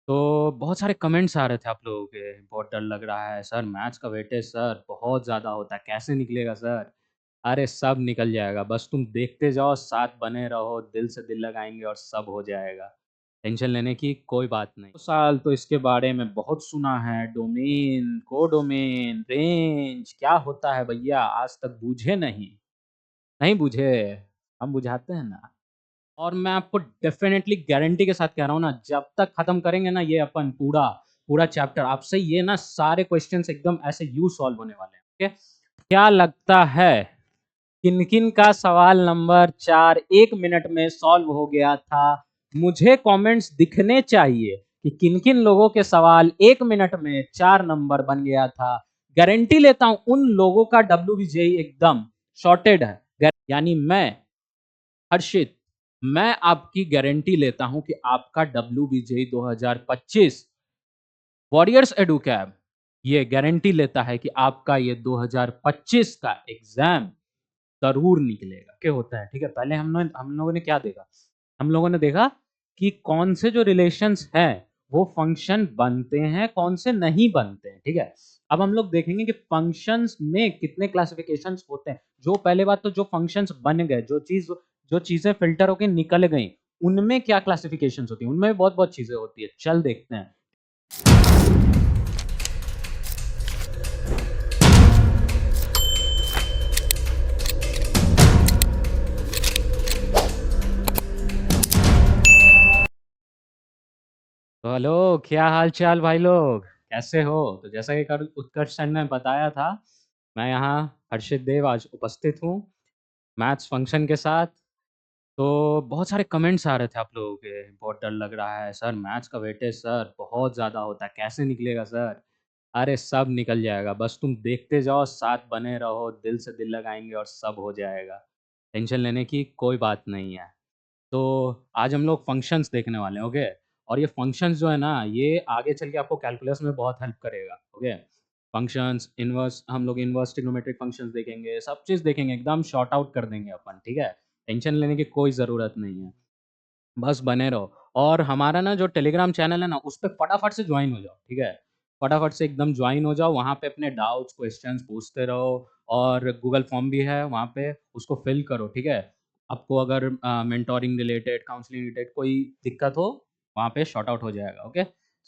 तो बहुत सारे कमेंट्स आ रहे थे आप लोगों के, बहुत डर लग रहा है सर, मैथ्स का वेटेज सर बहुत ज़्यादा होता है, कैसे निकलेगा सर? अरे सब निकल जाएगा, बस तुम देखते जाओ, साथ बने रहो, दिल से दिल लगाएँगे और सब हो जाएगा। टेंशन लेने की कोई बात नहीं। साल तो इसके बारे में बहुत सुना है, डोमेन, कोडोमेन, रेंज क्या होता है भैया आज तक बूझे नहीं। नहीं बूझे, हम बुझाते हैं ना। और मैं आपको डेफ़िनेटली गारंटी के साथ कह रहा हूँ ना, जब तक खत्म करेंगे ना ये अपन पूरा, पूरा चैप्टर आपसे ये ना सारे क्वेश्चन्स एकदम ऐसे यूँ सॉल्व होने वाले हैं, ओके? क्या लगता है किन-किन का सवाल नंबर 4 1 मिनट में सॉल्व हो गया था? मुझे कमेंट्स दिखने चाहिए कि किन-किन लोगों के सवाल 1 मिनट में 4 नंबर बन गया था। गारंटी लेता हूँ उन लोगों का डब्ल्यूबीजेई एकदम सॉर्टेड है। यानी मैं हर्षित, मैं आपकी गारंटी लेता हूं कि आपका डब्ल्यूबीजेई 2025 वॉरियर्स एडुकैब ये गारंटी लेता है कि आपका ये 2025 का एग्जाम ज़रूर निकलेगा। क्या होता है, ठीक है? पहले हम लोगों ने क्या देखा? हम लोगों ने देखा कि कौन से जो रिलेशंस हैं, वो फंक्शन बनते हैं, कौन से नहीं बनते हैं, ठीक है? अब हम लोग देखेंगे कि फंक्शंस में कितने क्लासिफिकेशंस होते हैं। जो पहले बात तो जो फंक्शंस बन गए, जो चीज़ें फ़िल्टर होके निकल गई, उनमें क्या क्लासिफिकेशंस होती हैं? उनमें भी बहुत-बहुत चीज़ें होती हैं। चल देखते हैं। तो हेलो, क्या हाल-चाल भाई लोग? कैसे हो? तो जैसा कि कल उत्कर्ष सर ने बताया था, मैं यहाँ हर्षित देव आज उपस्थित हूँ, मैथ्स फंक्शन के साथ। तो बहुत सारे कमेंट्स आ रहे थे आप लोगों के, बहुत डर लग रहा है सर, मैथ्स का वेटेज सर बहुत ज़्यादा होता है, कैसे निकलेगा सर? अरे सब निकल जाएगा, बस तुम देखते जाओ, साथ बने रहो, दिल से दिल लगाएँगे और सब हो जाएगा। टेंशन लेने की कोई बात नहीं है। तो आज हम लोग फंक्शंस देखने वाले हैं, ओके? और ये फंक्शंस जो है ना, ये आगे चल के आपको कैलकुलस में बहुत हेल्प करेगा, ओके? फंक्शंस, इनवर्स हम लोग इनवर्स ट्रिग्नोमेट्रिक फंक्शंस देखेंगे, सब चीज़ देखेंगे, एकदम सॉर्ट आउट कर देंगे अपन, ठीक है? टेंशन लेने की कोई ज़रूरत नहीं है, बस बने रहो। और हमारा ना जो टेलीग्राम चैनल है ना, उस पे फटाफट से जॉइन हो जाओ, ठीक है? फटाफट से एकदम जॉइन हो जाओ, वहाँ पे अपने डाउट्स, क्वेश्चंस पूछते रहो और गूगल फॉर्म भी है वहाँ पे, उसको फिल करो, ठीक है? आपको अगर मेंटोरिंग रिलेटेड, काउंसलिंग रिलेटेड कोई दिक्कत हो, वहाँ पे सॉर्ट आउट हो जाएगा, ओके?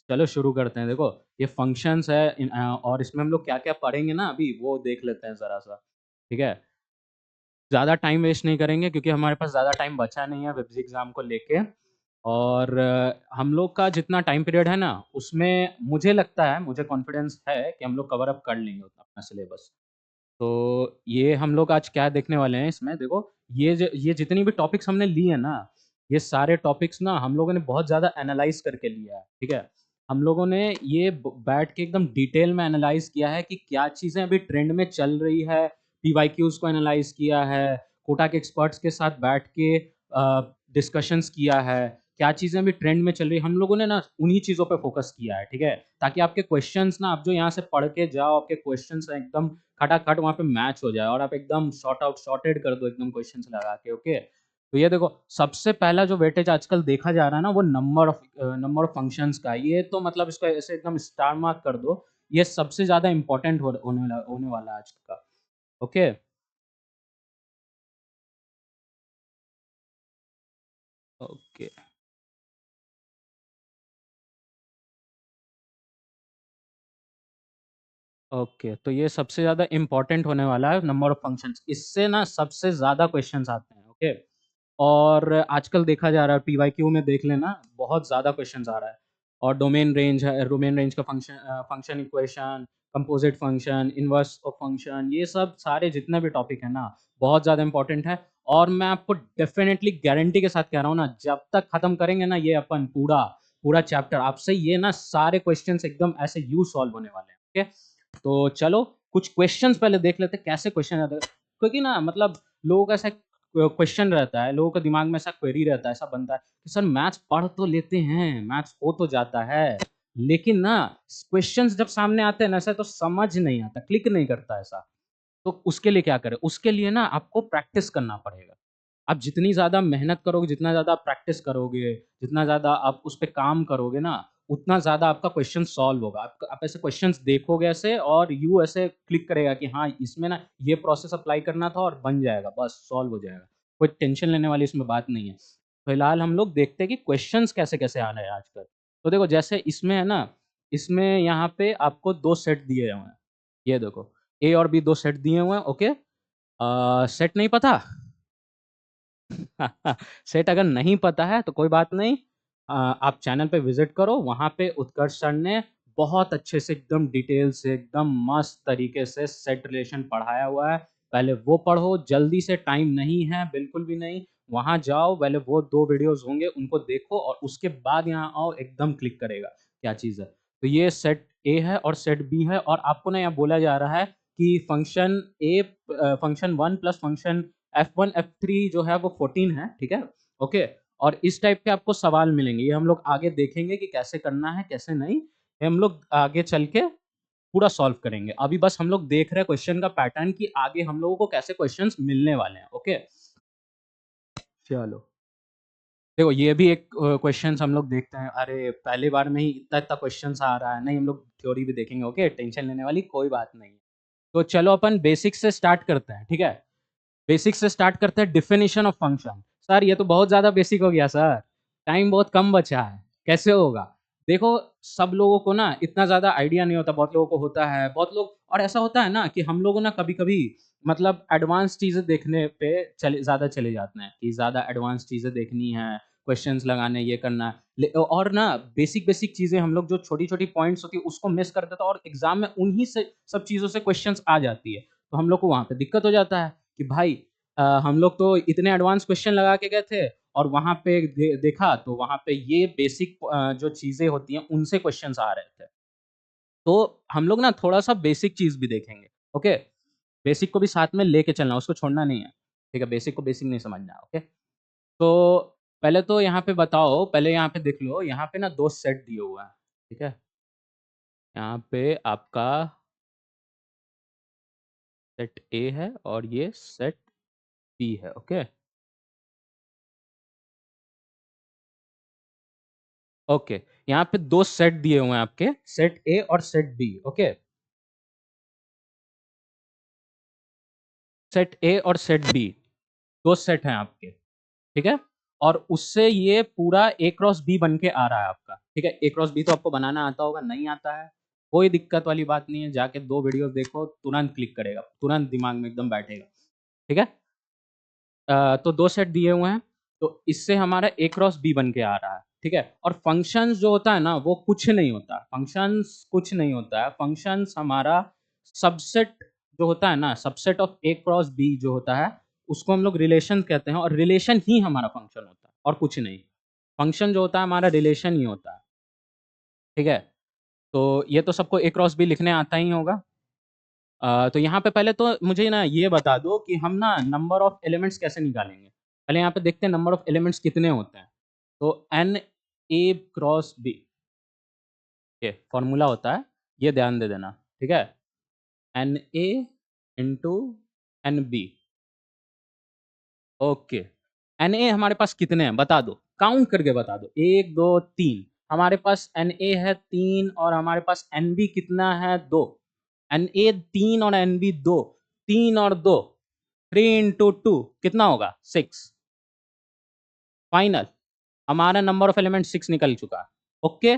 चलो शुरू करते हैं। देखो, ये फंक्शंस है और इसमें हम लोग क्या-क्या पढ़ेंगे ना अभी, वो देख लेते हैं ज़रा-सा, ठीक है? ज़्यादा टाइम वेस्ट नहीं करेंगे क्योंकि हमारे पास ज़्यादा टाइम बचा नहीं है वेब्स एग्ज़ाम को लेके और हम लोग का जितना टाइम पीरियड है ना, उसमें मुझे लगता है, मुझे कॉन्फिडेंस है कि हम लोग कवर अप कर लेंगे उतना अपना सिलेबस। तो ये हम लोग आज क्या देखने वाले हैं इसमें देखो, ये जितनी भी टॉपिक्स हमने लिए हैं ना, ये सारे टॉपिक्स ना हम लोगों ने बहुत ज़्यादा एनालाइज़ करके लिया है, ठीक है? हम लोगों ने ये ब बैठ के एकदम डिटेल में एनालाइज़ किया है कि क्या चीज़ें अभी ट्रेंड में चल रही है, पीवाईक्यूज़ को एनालाइज़ किया है, कोटा के एक्सपर्ट्स के साथ बैठ के डिस्कशंस किया है, क्या चीज़ें अभी ट्रेंड में चल रही है, हम लोगों ने ना उन्हीं चीज़ों पे फ़ोकस किया है, ठीक है? ताकि आपके क्वेश्चंस ना आप जो यहाँ से पढ़ के जाओ, आपके क्वेश्चंस एकदम खटाखट वहाँ पे मैच हो जाए और आप एकदम सॉर्टेड कर दो एकदम क्वेश्चंस लगा के, ओके? तो ये देखो, सबसे पहला जो वेटेज आजकल देखा जा रहा है ना, वो नंबर ऑफ फंक्शंस का है। ये तो मतलब इसको ऐसे एकदम स्टार मार्क कर दो, ये सबसे ज़्यादा इम्पोर्टेंट होने वाला है आज का, ओके? Okay, okay. तो ये सबसे ज़्यादा इम्पोर्टेंट होने वाला है नंबर ऑफ फंक्शंस। इससे ना सबसे ज़्यादा क्वेश्चन्स आते हैं, ओके? और आजकल देखा जा रहा है पीवाईक्यू में देख लेना बहुत ज़्यादा क्वेश्चंस आ रहा है और डोमेन रेंज का function equation, composite function, inverse of function ये सब सारे जितने भी टॉपिक है ना बहुत ज़्यादा इंपॉर्टेंट है और मैं आपको डेफिनेटली गारंटी के साथ कह रहा हूँ ना जब तक खत्म करेंगे ना ये अपन पूरा पूरा चैप्टर आपसे ये ना सारे क्वेश्चंस एकदम ऐसे यू सॉल्व होने वाले हैं, ओके? तो चलो कुछ क्वेश्चंस पहले देख लेते हैं कैसे क्वेश्चन आते हैं क्योंकि ना मतलब लोगों का ऐसा क्वेश्चन रहता है, लोगों के दिमाग में ऐसा क्वेरी रहता है, ऐसा बनता है कि सर मैथ्स पढ़ तो लेते हैं, मैथ्स हो तो जाता है, लेकिन ना क्वेश्चंस जब सामने आते हैं ना ऐसा तो समझ नहीं आता, क्लिक नहीं करता ऐसा। तो उसके लिए क्या करें? उसके लिए ना आपको प्रैक्टिस करना पड़ेगा। आप जितनी ज़्यादा मेहनत करोगे, जितना ज़्यादा आप प्रैक्टिस करोगे, जितना ज़्यादा आप उस पे काम करोगे ना, उतना ज़्यादा आपका क्वेश्चन सॉल्व होगा। आप ऐसे क्वेश्चन्स देखोगे ऐसे और यू ऐसे क्लिक करेगा कि हाँ, इसमें ना ये प्रोसेस अप्लाई करना था और बन जाएगा, बस सॉल्व हो जाएगा। कोई टेंशन लेने वाली इसमें बात नहीं है। फिलहाल हम लोग देखते हैं कि क्वेश्चन्स कैसे-कैसे आ रहे हैं आजकल। तो देखो जैसे इसमें है ना, इसमें यहाँ पे आपको 2 सेट दिए हुए हैं। ये देखो, ए और बी 2 सेट दिए हुए हैं, ओके? सेट नहीं पता? सेट अगर नहीं पता है तो कोई बात नहीं। आप चैनल पे विज़िट करो, वहाँ पे उत्कर्ष सर ने बहुत अच्छे से एकदम डिटेल से, एकदम मस्त तरीके से सेट रिलेशन पढ़ाया हुआ है। पहले वो पढ़ो, जल्दी से टाइम नहीं है, बिल्कुल भी नहीं। वहाँ जाओ, पहले वो 2 वीडियोज़ होंगे, उनको देखो और उसके बाद यहाँ आओ, एकदम क्लिक करेगा, क्या चीज़ है। तो ये सेट ए है और सेट बी है और आपको ना यहाँ बोला जा रहा है कि function 1 plus function F1, F3 जो है वो 14 है, ठीक है? ओके? और इस टाइप के आपको सवाल मिलेंगे, ये हम लोग आगे देखेंगे कि कैसे करना है, कैसे नहीं। ये हम लोग आगे चल के पूरा सॉल्व करेंगे। अभी बस हम लोग देख रहे हैं क्वेश्चन का पैटर्न कि आगे हम लोगों को कैसे क्वेश्चंस मिलने वाले हैं, ओके? चलो। देखो ये भी एक क्वेश्चंस हम लोग देखते हैं, अरे पहली बार में ही इतना-इतना क्वेश्चंस आ रहा है, नहीं हम लोग थ्योरी भी देखेंगे, ओके? टेंशन लेने वाली कोई बात नहीं। तो चलो अपन बेसिक से स्टार्ट करते हैं, ठीक है? बेसिक से स्टार्ट करते हैं डेफिनेशन ऑफ फंक्शन। सर ये तो बहुत ज़्यादा बेसिक हो गया सर, टाइम बहुत कम बचा है, कैसे होगा? देखो सब लोगों को ना इतना ज़्यादा आइडिया नहीं होता, बहुत लोगों को होता है, बहुत लोग और ऐसा होता है ना कि हम लोग ना कभी-कभी मतलब एडवांस चीज़ें देखने पे चले जाते हैं कि ज़्यादा एडवांस चीज़ें देखनी है, क्वेश्चन्स लगाने ये करना है। और ना बेसिक-बेसिक चीज़ें हम लोग जो छोटी-छोटी पॉइंट्स होती है उसको मिस कर देते हैं और एग्ज़ाम में उन्हीं से सब चीज़ों से क्वेश्चन्स आ जाती है। तो हम लोग को वहाँ पे दिक्कत हो जाता है कि भाई हम लोग तो इतने एडवांस क्वेश्चन लगा के गए थे और वहाँ पे देखा तो वहाँ पे ये बेसिक जो चीज़ें होती हैं उनसे क्वेश्चन्स आ रहे थे। तो हम लोग ना थोड़ा-सा बेसिक चीज़ भी देखेंगे, ओके? बेसिक को भी साथ में लेके चलना, उसको छोड़ना नहीं है, ठीक है? बेसिक को बेसिक नहीं समझना है, ओके? तो पहले तो यहाँ पे बताओ, पहले यहाँ पे देख लो, यहाँ पे ना 2 सेट दिए हुए हैं, ठीक है? यहाँ पे आपका सेट ए है और ये सेट बी है, ओके? ओके, यहाँ पे 2 सेट दिए हुए हैं आपके, सेट ए और set B, okay? Set A और सेट बी, 2 सेट हैं आपके, ठीक है? और उससे ये पूरा ए क्रॉस बी बन के आ रहा है आपका, ठीक है? ए क्रॉस बी तो आपको बनाना आता होगा, नहीं आता है, कोई दिक्कत वाली बात नहीं है, जाके 2 वीडियोज़ देखो, तुरंत क्लिक करेगा, तुरंत दिमाग में एकदम बैठेगा, ठीक है? तो 2 सेट दिए हुए हैं, तो इससे हमारा ए क्रॉस बी बन के आ रहा है, ठीक है? और फंक्शंस जो होता है ना, वो कुछ नहीं होता, फंक्शंस कुछ नहीं होता है, फंक्शंस हमारा सबसेट जो होता है ना, subset of A cross B जो होता है, उसको हम लोग रिलेशन कहते हैं और रिलेशन ही हमारा फंक्शन होता है और कुछ नहीं। फंक्शन जो होता है हमारा रिलेशन ही होता है, ठीक है? तो ये तो सबको ए क्रॉस बी लिखने आता ही होगा। तो यहाँ पे पहले तो मुझे ना ये बता दो कि हम ना नंबर ऑफ एलिमेंट्स कैसे निकालेंगे? पहले यहाँ पे देखते हैं नंबर ऑफ एलिमेंट्स कितने होते हैं। तो n a क्रॉस b ये फ़ॉर्मूला होता है, ये ध्यान दे देना, ठीक है? n a into n b okay. n a हमारे पास कितने हैं बता दो, काउंट करके बता दो 1, 2, 3 हमारे पास n a है 3 और हमारे पास n b कितना है 2 n a 3 और n b 2 3 और 2 3 इंटू 2 कितना होगा? 6 फाइनल हमारा नंबर ऑफ एलिमेंट 6 निकल चुका है। ओके?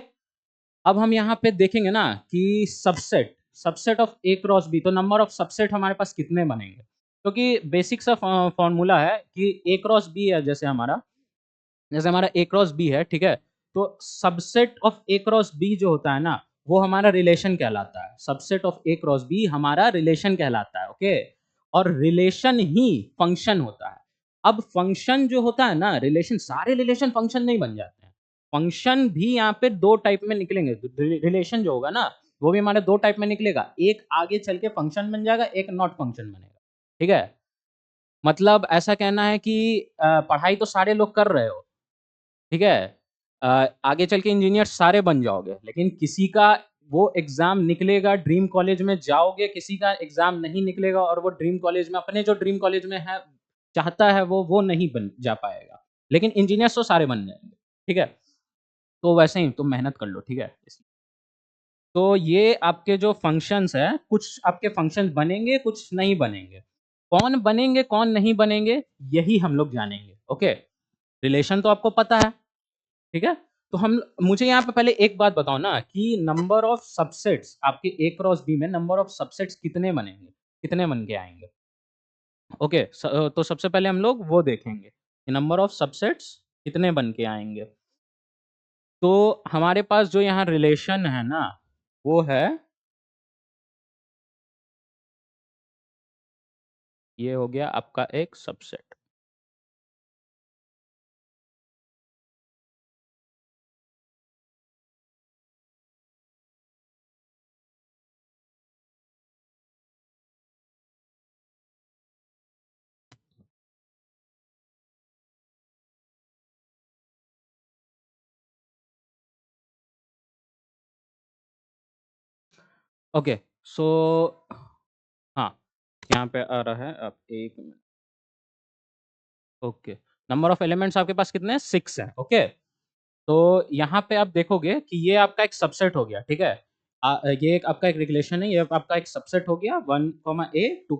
अब हम यहाँ पे देखेंगे ना कि subset subset of A cross B तो नंबर ऑफ सबसेट हमारे पास कितने बनेंगे? क्योंकि बेसिक सा फॉर्मूला है कि ए क्रॉस बी है जैसे हमारा ए क्रॉस बी है, ठीक है? तो subset of A cross B जो होता है ना, वो हमारा रिलेशन कहलाता है। Subset of A cross B हमारा रिलेशन कहलाता है, ओके? और रिलेशन ही फंक्शन होता है। अब फंक्शन जो होता है ना, रिलेशन सारे रिलेशन फंक्शन नहीं बन जाते हैं। फंक्शन भी यहाँ पे 2 टाइप में निकलेंगे। रिलेशन जो होगा ना, वो भी हमारे 2 टाइप में निकलेगा। एक आगे चल के फंक्शन बन जाएगा, एक नॉट फंक्शन बनेगा। ठीक है? मतलब ऐसा कहना है कि पढ़ाई तो सारे लोग कर रहे हो, ठीक है? आगे चल के इंजीनियर सारे बन जाओगे, लेकिन किसी का वो एग्ज़ाम निकलेगा, ड्रीम कॉलेज में जाओगे, किसी का एग्ज़ाम नहीं निकलेगा और वो ड्रीम कॉलेज में अपने जो ड्रीम कॉलेज में है चाहता है वो नहीं बन जा पाएगा। लेकिन इंजीनियर्स तो सारे बन जाएँगे, ठीक है? तो वैसे ही तुम मेहनत कर लो, ठीक है? तो ये आपके जो फंक्शंस हैं, कुछ आपके फंक्शंस बनेंगे, कुछ नहीं बनेंगे। कौन बनेंगे, कौन नहीं बनेंगे, यही हम लोग जानेंगे, ओके? रिलेशन तो आपको पता है, ठीक है? तो हम मुझे यहाँ पे पहले एक बात बताओ ना कि नंबर ऑफ सबसेट्स आपके ए क्रॉस बी में नंबर ऑफ सबसेट्स कितने बनेंगे? कितने बन के आएँगे? ओके, तो सबसे पहले हम लोग वो देखेंगे कि नंबर ऑफ सबसेट्स कितने बन के आएँगे। तो हमारे पास जो यहाँ रिलेशन है ना, वो है ये हो गया आपका एक सबसेट। ओके, सो हाँ, यहाँ पे आ रहा है अब 1 minute. Okay, number of elements आपके पास कितने हैं? 6 हैं, ओके? तो यहाँ पे आप देखोगे कि ये आपका एक सबसेट हो गया, ठीक है? ये एक आपका एक रिलेशन है, ये आपका एक सबसेट हो गया 1, A, 2,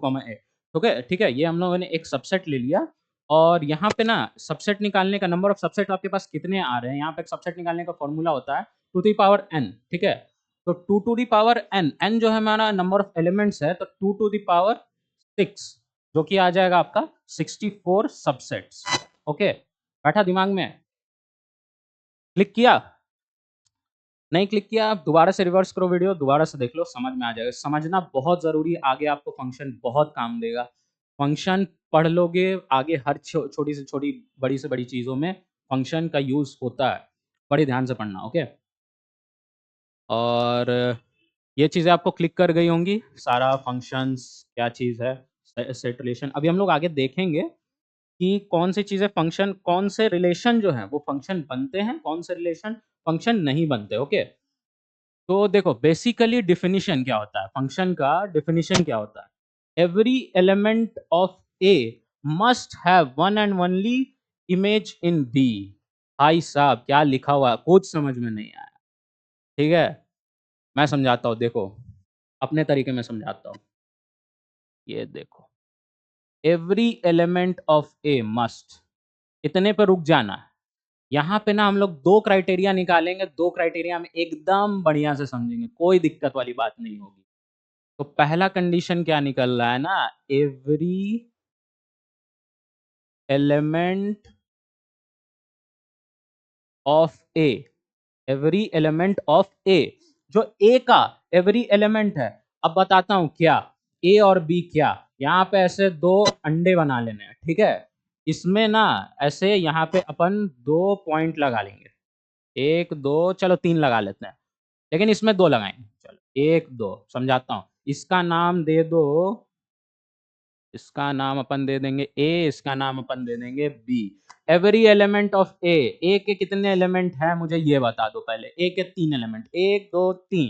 A, ठीक है? ये हम लोगों ने एक सबसेट ले लिया और यहाँ पे ना सबसेट निकालने का नंबर ऑफ सबसेट आपके पास कितने आ रहे हैं, यहाँ पे एक सबसेट निकालने का फॉर्मूला होता है 2 टू द पावर n, ठीक है? तो 2 to the power n, n जो है हमारा नंबर ऑफ एलिमेंट्स है, तो 2 टू द पावर 6 जो कि आ जाएगा आपका 64 सबसेट्स, ओके? बैठा दिमाग में? क्लिक किया? नहीं क्लिक किया, आप दोबारा से रिवर्स करो वीडियो, दोबारा से देख लो, समझ में आ जाएगा। समझना बहुत ज़रूरी है, आगे आपको फंक्शन बहुत काम देगा। फंक्शन पढ़ लोगे, आगे हर छोटी से छोटी, बड़ी से बड़ी चीज़ों में फंक्शन का यूज़ होता है। बड़े ध्यान से पढ़ना, ओके? और ये चीज़ें आपको क्लिक कर गई होंगी, सारा फंक्शंस क्या चीज़ है, सेट रिलेशन। अभी हम लोग आगे देखेंगे कि कौन सी चीज़ें फंक्शन, कौन से रिलेशन जो हैं, वो फंक्शन बनते हैं, कौन से रिलेशन फंक्शन नहीं बनते, ओके? तो देखो बेसिकली डेफिनिशन क्या होता है, फंक्शन का डेफिनिशन क्या होता है? Every element of A must have one and only image in B. भाई साहब क्या लिखा हुआ है, कुछ समझ में नहीं आया, ठीक है? मैं समझाता हूँ, देखो अपने तरीके में समझाता हूँ। ये देखो, every element of A must, इतने पर रुक जाना है। यहाँ पे ना हम लोग दो क्राइटेरिया निकालेंगे, दो क्राइटेरिया में एकदम बढ़िया से समझेंगे, कोई दिक्कत वाली बात नहीं होगी। तो पहला कंडीशन क्या निकल रहा है ना, every element of A, every element of A, जो ए का एवरी एलिमेंट है। अब बताता हूं क्या, ए और बी क्या, यहाँ पे ऐसे दो अंडे बना लेने हैं, ठीक है? इसमें ना ऐसे यहाँ पे अपन दो पॉइंट लगा लेंगे, एक दो, चलो तीन लगा लेते हैं, लेकिन इसमें दो लगाएंगे, चलो एक दो, समझाता हूँ। इसका नाम दे दो, इसका नाम अपन दे देंगे ए, इसका नाम अपन दे देंगे बी। एवरी एलिमेंट ऑफ ए, ए के कितने एलिमेंट हैं मुझे ये बता दो पहले। ए के 3 एलिमेंट, 1 2 3।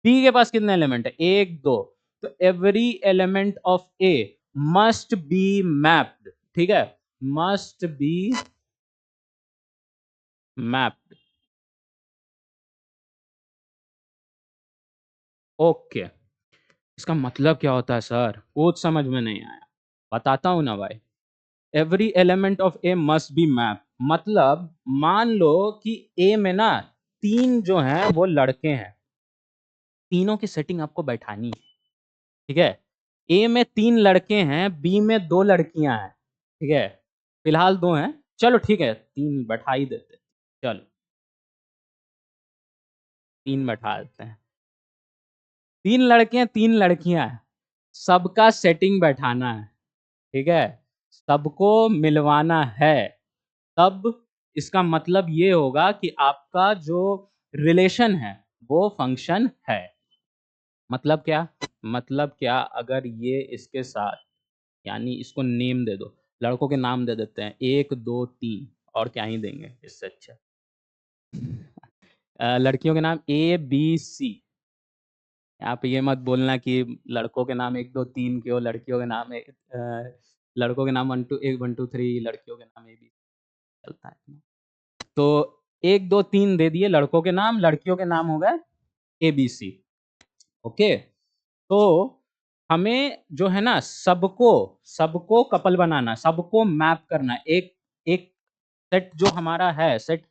बी के पास कितने एलिमेंट है? 1 2। तो every element of A must be mapped, ठीक है? Must be mapped, okay. इसका मतलब क्या होता है सर? कुछ समझ में नहीं आया, बताता हूं ना भाई। Every element of A must be map, मतलब मान लो कि ए में ना तीन जो हैं वो लड़के हैं, तीनों की सेटिंग आपको बैठानी है, ठीक है? ए में तीन लड़के हैं, बी में दो लड़कियां हैं, ठीक है? फिलहाल दो हैं, चलो ठीक है तीन बैठा ही देते, चलो तीन बैठा देते हैं। तीन लड़के हैं, तीन लड़कियां हैं, सबका सेटिंग बैठाना है, ठीक है? सबको मिलवाना है, तब इसका मतलब ये होगा कि आपका जो रिलेशन है वो फंक्शन है। मतलब क्या? मतलब क्या, अगर ये इसके साथ, यानी इसको नेम दे दो, लड़कों के नाम दे देते हैं 1 2 3, और क्या ही देंगे इससे अच्छा। लड़कियों के नाम ए बी सी। यहाँ पे ये मत बोलना कि लड़कों के नाम 1 2 3 क्यों, लड़कियों के नाम लड़कों के नाम 1 2 1 1 2 3, लड़कियों के नाम ए बी चलता है। तो 1 2 3 दे दिए लड़कों के नाम, लड़कियों के नाम हो गए ABC। ओके, तो हमें जो है ना सबको सबको कपल बनाना, सबको मैप करना। एक एक सेट जो हमारा है, सेट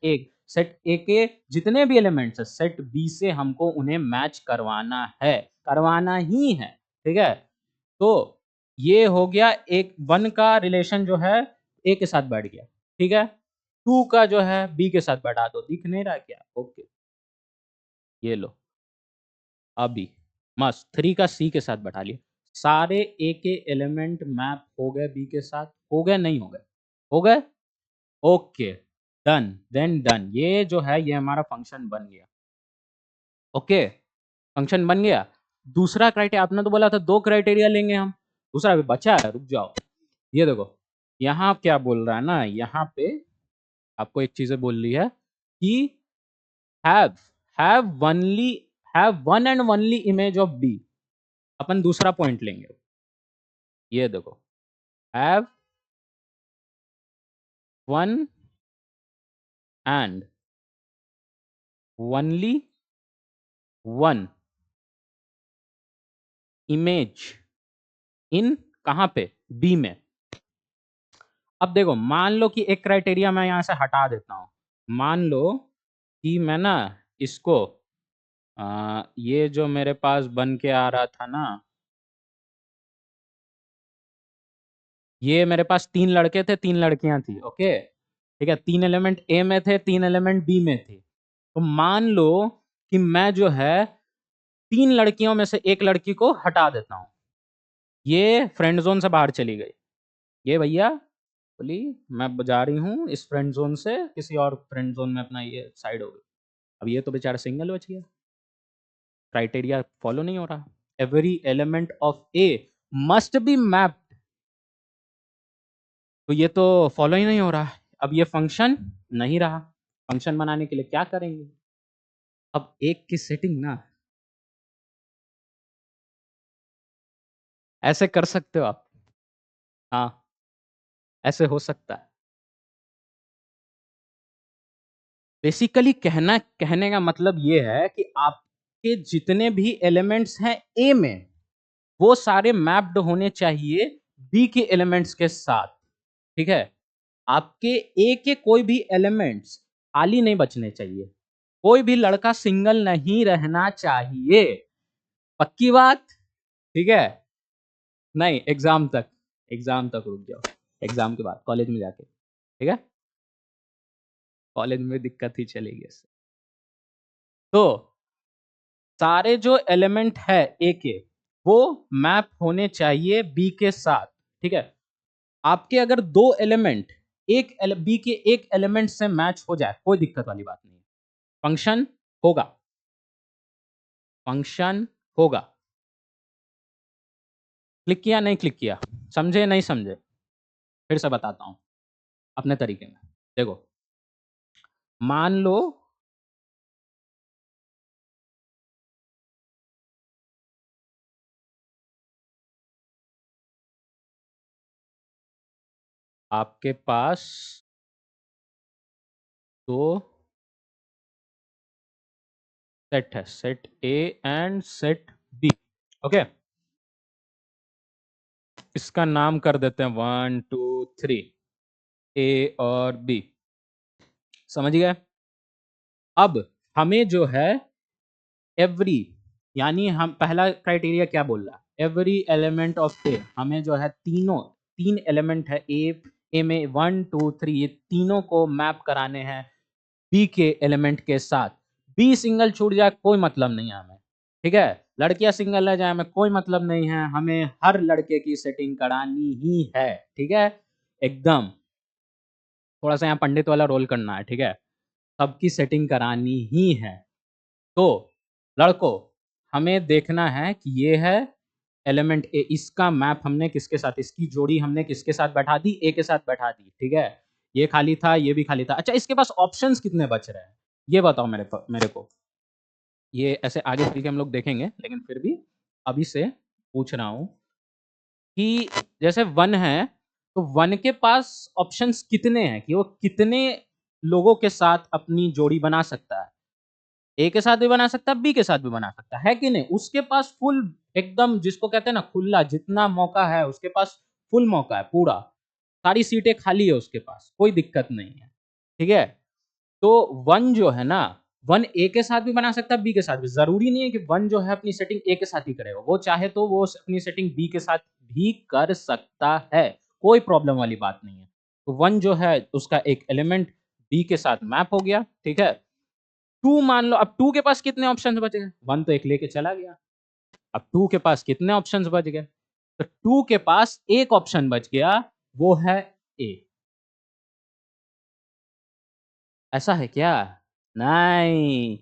ए के जितने भी एलिमेंट्स है, सेट बी से हमको उन्हें मैच करवाना है, करवाना ही है। ठीक है, तो ये हो गया एक 1 का रिलेशन जो है ए के साथ बैठ गया। ठीक है, 2 का जो है बी के साथ बैठा दो, दिख नहीं रहा क्या? ओके, ये लो अभी मस्त। 3 का सी के साथ बैठा लिया। सारे ए के एलिमेंट मैप हो गए बी के साथ, हो गए नहीं हो गए? हो गए। Okay, done, then done. ये जो है ये हमारा फंक्शन बन गया। ओके, फंक्शन बन गया। दूसरा क्राइटेरिया आपने तो बोला था 2 क्राइटेरिया लेंगे हम, दूसरा अभी बचा है, रुक जाओ। ये देखो यहाँ क्या बोल रहा है ना, यहाँ पे आपको एक चीज़ें बोल रही है कि have have only have one and only image of B. अपन दूसरा पॉइंट लेंगे। ये देखो, have one and only one image in, कहाँ पे? बी में। अब देखो, मान लो कि एक क्राइटेरिया मैं यहाँ से हटा देता हूँ। मान लो कि मैं ना इसको ये जो मेरे पास बन के आ रहा था ना, ये मेरे पास 3 लड़के थे, 3 लड़कियां थी। ओके, ठीक है, 3 एलिमेंट ए में थे, 3 एलिमेंट बी में थे। तो मान लो कि मैं जो है 3 लड़कियों में से एक लड़की को हटा देता हूँ, ये फ्रेंड जोन से बाहर चली गई। ये भैया बोली मैं जा रही हूँ इस फ्रेंड जोन से किसी और फ्रेंड जोन में, अपना ये साइड हो गई। अब ये तो बेचारा सिंगल बच गया, क्राइटेरिया फॉलो नहीं हो रहा। Every element of A must be mapped, तो ये तो फॉलो ही नहीं हो रहा। अब ये फंक्शन नहीं रहा। फंक्शन बनाने के लिए क्या करेंगे? अब एक की सेटिंग ना ऐसे कर सकते हो आप। हाँ, ऐसे हो सकता है। बेसिकली कहने का मतलब ये है कि आपके जितने भी एलिमेंट्स हैं ए में, वो सारे मैप्ड होने चाहिए बी के एलिमेंट्स के साथ। ठीक है, आपके ए के कोई भी एलिमेंट्स खाली नहीं बचने चाहिए, कोई भी लड़का सिंगल नहीं रहना चाहिए। पक्की बात? ठीक है, नहीं एग्जाम तक, एग्जाम तक रुक जाओ, एग्जाम के बाद कॉलेज में जाके। ठीक है, कॉलेज में दिक्कत ही चलेगी इससे। तो सारे जो एलिमेंट है ए के, वो मैप होने चाहिए बी के साथ। ठीक है, आपके अगर 2 एलिमेंट एक बी के एक एलिमेंट से मैच हो जाए, कोई दिक्कत वाली बात नहीं है, फंक्शन होगा, फंक्शन होगा। क्लिक किया नहीं क्लिक किया, समझे नहीं समझे? फिर से बताता हूं अपने तरीके में। देखो, मान लो आपके पास 2 सेट है, set A and set B. Okay, इसका नाम कर देते हैं 1 2 3, ए और बी। समझ गए? अब हमें जो है एवरी, यानी हम पहला क्राइटेरिया क्या बोल रहा है, एवरी एलिमेंट ऑफ ए, हमें जो है तीनों 3 एलिमेंट है ए में 1 2 3, ये तीनों को मैप कराने हैं बी के एलिमेंट के साथ। बी सिंगल छूट जाए कोई मतलब नहीं है हमें। ठीक है, लड़कियां सिंगल रह जाए हमें कोई मतलब नहीं है, हमें हर लड़के की सेटिंग करानी ही है। ठीक है, एकदम थोड़ा सा यहाँ पंडित वाला रोल करना है। ठीक है, सबकी सेटिंग करानी ही है। तो लड़कों, हमें देखना है कि ये है एलिमेंट ए, इसका मैप हमने किसके साथ, इसकी जोड़ी हमने किसके साथ बैठा दी, ए के साथ बैठा दी। ठीक है, ये खाली था, ये भी खाली था। अच्छा, इसके पास ऑप्शंस कितने बच रहे हैं ये बताओ मेरे को। ये ऐसे आगे चल के हम लोग देखेंगे, लेकिन फिर भी अभी से पूछ रहा हूँ कि जैसे 1 है, तो 1 के पास ऑप्शंस कितने हैं, कि वो कितने लोगों के साथ अपनी जोड़ी बना सकता है। ए के साथ भी बना सकता है, बी के साथ भी बना सकता है कि नहीं? उसके पास फुल एकदम जिसको कहते हैं ना खुला जितना मौका है उसके पास फुल मौका है पूरा। सारी सीटें खाली है उसके पास, कोई दिक्कत नहीं है। ठीक है? तो 1 जो है ना, 1 ए के साथ भी बना सकता है, बी के साथ भी। ज़रूरी नहीं है कि 1 जो है अपनी सेटिंग ए के साथ ही करेगा। वो चाहे तो वो अपनी सेटिंग बी के साथ भी कर सकता है। कोई प्रॉब्लम वाली बात नहीं है। तो 1 जो है उसका एक एलिमेंट बी के साथ मैप हो गया, ठीक है? 2 मान लो अब 2 के पास कितने ऑप्शंस बचे हैं? 1 तो एक लेके चला गया। अब 2 के पास कितने ऑप्शंस बच गए? तो 2 के पास एक ऑप्शन बच गया, वो है ए। ऐसा है क्या? नहीं,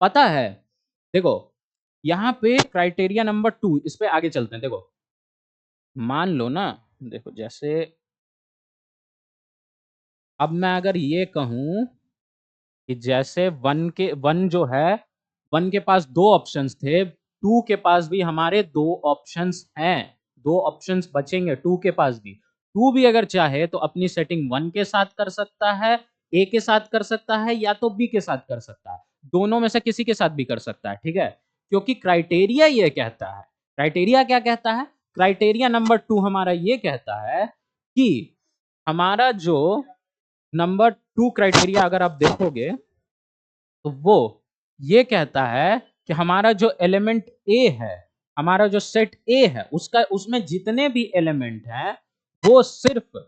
पता है, देखो, यहाँ पे क्राइटेरिया नंबर 2 इस पे आगे चलते हैं, देखो। मान लो ना, देखो जैसे अब मैं अगर ये कहूँ कि जैसे 1 जो है, 1 के पास 2 ऑप्शंस थे, 2 के पास भी हमारे 2 ऑप्शंस हैं, 2 ऑप्शंस बचेंगे 2 के पास भी। 2 भी अगर चाहे तो अपनी सेटिंग 1 के साथ कर सकता है, ए के साथ कर सकता है या तो बी के साथ कर सकता है। दोनों में से किसी के साथ भी कर सकता है, ठीक है? क्योंकि क्राइटेरिया ये कहता है, क्राइटेरिया क्या कहता है? क्राइटेरिया नंबर 2 हमारा ये कहता है कि हमारा जो नंबर 2 क्राइटेरिया अगर आप देखोगे तो वो ये कहता है कि हमारा जो एलिमेंट ए है, हमारा जो सेट ए है, उसका उसमें जितने भी एलिमेंट हैं, वो सिर्फ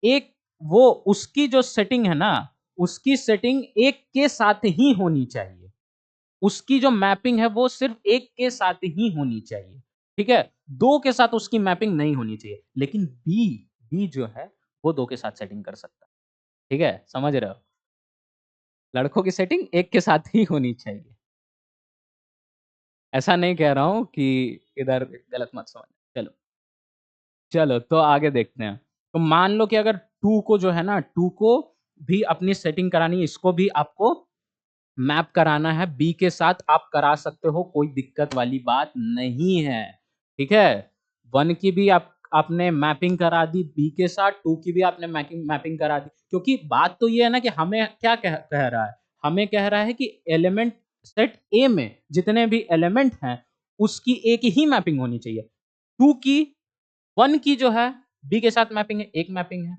एक वो उसकी जो सेटिंग है ना, उसकी सेटिंग एक के साथ ही होनी चाहिए। उसकी जो मैपिंग है वो सिर्फ एक के साथ ही होनी चाहिए। ठीक है? 2 के साथ उसकी मैपिंग नहीं होनी चाहिए। लेकिन बी जो है वो 2 के साथ सेटिंग कर सकता है। ठीक है? समझ रहे हो? लड़कों की सेटिंग एक के साथ ही होनी चाहिए। ऐसा नहीं कह रहा हूँ कि इधर गलत मत समझना। चलो, चलो तो आगे देखते हैं। तो मान लो कि अगर 2 को जो है ना 2 को भी अपनी सेटिंग करानी है, इसको भी आपको मैप कराना है बी के साथ, आप करा सकते हो, कोई दिक्कत वाली बात नहीं है। ठीक है? 1 की भी आपने मैपिंग करा दी बी के साथ, 2 की भी आपने मैपिंग मैपिंग करा दी। क्योंकि बात तो ये है ना कि हमें क्या कह रहा है? हमें कह रहा है कि एलिमेंट सेट ए में जितने भी एलिमेंट हैं, उसकी एक ही मैपिंग होनी चाहिए। 2 की 1 की जो है बी के साथ मैपिंग है, एक मैपिंग है।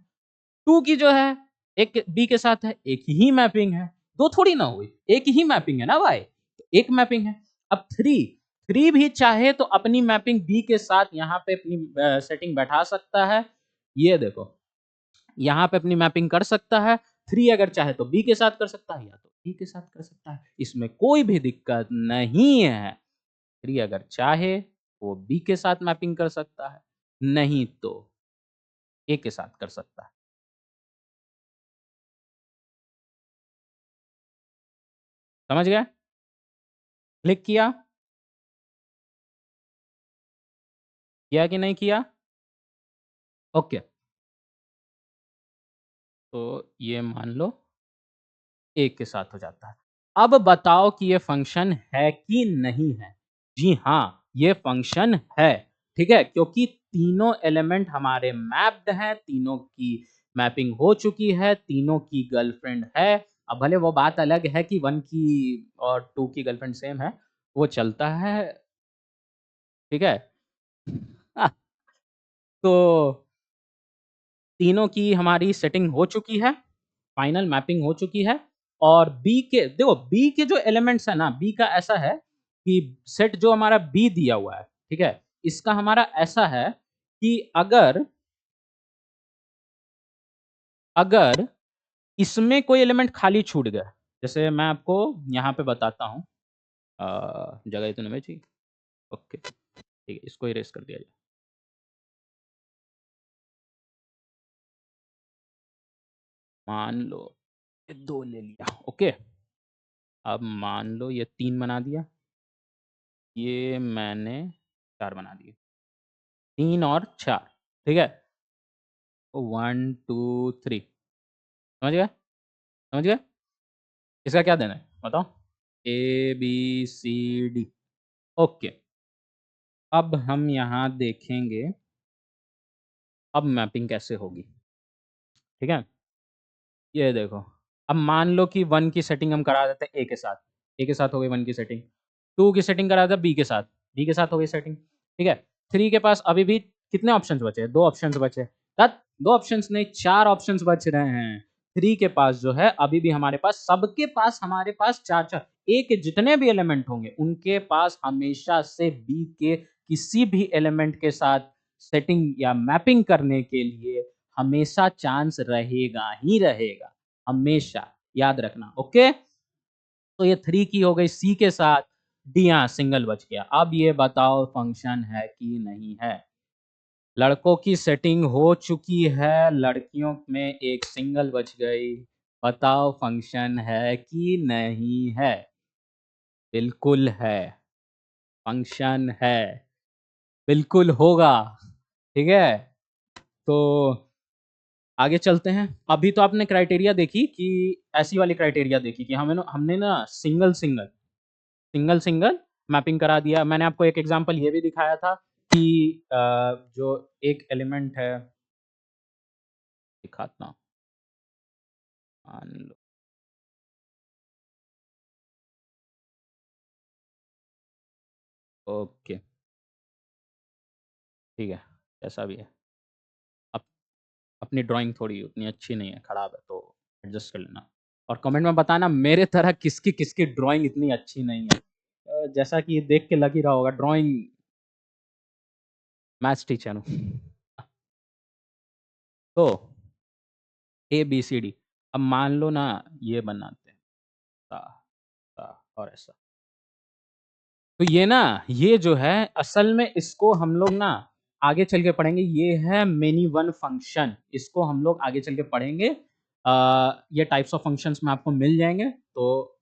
2 की जो है एक बी के साथ है, एक ही मैपिंग है। 2 थोड़ी ना हुई, एक ही मैपिंग है ना भाई। तो एक मैपिंग है। अब 3 भी चाहे तो अपनी मैपिंग बी के साथ यहाँ पे अपनी सेटिंग बैठा सकता है। ये देखो, यहाँ पे अपनी मैपिंग कर सकता है। 3 अगर चाहे तो बी के साथ कर सकता है या तो ए के साथ कर सकता है। इसमें कोई भी दिक्कत नहीं है। 3 अगर चाहे वो बी के साथ मैपिंग कर सकता है, नहीं तो ए के साथ कर सकता है। समझ गए? क्लिक किया? किया कि नहीं किया? ओके, तो ये मान लो एक के साथ हो जाता है। अब बताओ कि ये फंक्शन है कि नहीं है? जी हाँ, ये फंक्शन है, ठीक है? क्योंकि तीनों एलिमेंट हमारे मैप्ड हैं, तीनों की मैपिंग हो चुकी है, तीनों की गर्लफ्रेंड है। अब भले वो बात अलग है कि 1 की और 2 की गर्लफ्रेंड सेम है, वो चलता है, ठीक है? तो तीनों की हमारी सेटिंग हो चुकी है, फाइनल मैपिंग हो चुकी है और बी के देखो बी के जो एलिमेंट्स है ना, बी का ऐसा है कि सेट जो हमारा बी दिया हुआ है, ठीक है? इसका हमारा ऐसा है कि अगर अगर इसमें कोई एलिमेंट खाली छूट गया, जैसे मैं आपको यहाँ पे बताता हूँ जगह इतने में चाहिए, ओके, ठीक है, इसको इरेज कर दिया जाए। मान लो ये 2 ले लिया, ओके? अब मान लो ये 3 बना दिया, ये मैंने 4 बना दिए। 3 और 4, ठीक है? 1 2 3 समझ गए? समझ गए? इसका क्या देना है? बताओ? ए, बी, सी, डी। ओके, अब हम यहाँ देखेंगे, अब मैपिंग कैसे होगी, ठीक है? ये देखो, अब मान लो कि 1 की सेटिंग हम करा देते हैं ए के साथ हो गई 1 की सेटिंग, 2 की सेटिंग करा दें बी के साथ हो गई सेटिंग, ठीक है? 3 के पास अभी भी कितने ऑप्शंस बचे? 2 ऑप्शंस बचे। दैट 2 ऑप्शंस नहीं 4 ऑप्शंस बच रहे हैं। 3 के पास जो है अभी भी हमारे पास सबके पास हमारे पास 4-4 ए के जितने भी एलिमेंट होंगे उनके पास हमेशा से बी के किसी भी एलिमेंट के साथ सेटिंग या मैपिंग करने के लिए हमेशा चांस रहेगा ही रहेगा, हमेशा, याद रखना, ओके? तो ये 3 की हो गई सी के साथ, डी हाँ, सिंगल बच गया। अब ये बताओ फंक्शन है कि नहीं है? लड़कों की सेटिंग हो चुकी है, लड़कियों में एक सिंगल बच गई। बताओ फंक्शन है कि नहीं है? बिल्कुल है, फंक्शन है, बिल्कुल होगा, ठीक है? तो आगे चलते हैं। अभी तो आपने क्राइटेरिया देखी कि ऐसी वाली क्राइटेरिया देखी कि हमने ना सिंगल-सिंगल मैपिंग करा दिया। मैंने आपको एक एग्ज़ाम्पल ये भी दिखाया था कि जो एक एलिमेंट है दिखाता हूँ, मान लो ओके, ठीक है, जैसा भी है। अब अपनी ड्राइंग थोड़ी उतनी अच्छी नहीं है, खराब है तो एडजस्ट कर लेना। और कमेंट में बताना मेरे तरह किसकी ड्राइंग इतनी अच्छी नहीं है। जैसा कि देख के लग ही रहा होगा ड्राइंग मैथ्स टीचर हूँ। तो ए, बी, सी, डी अब मान लो ना ये बनाते हैं सा, सा और ऐसा। तो ये ना, ये जो है असल में इसको हम लोग ना आगे चल के पढ़ेंगे, ये है मेनी वन फंक्शन, इसको हम लोग आगे चल के पढ़ेंगे। ये टाइप्स ऑफ फंक्शंस में आपको मिल जाएँगे, तो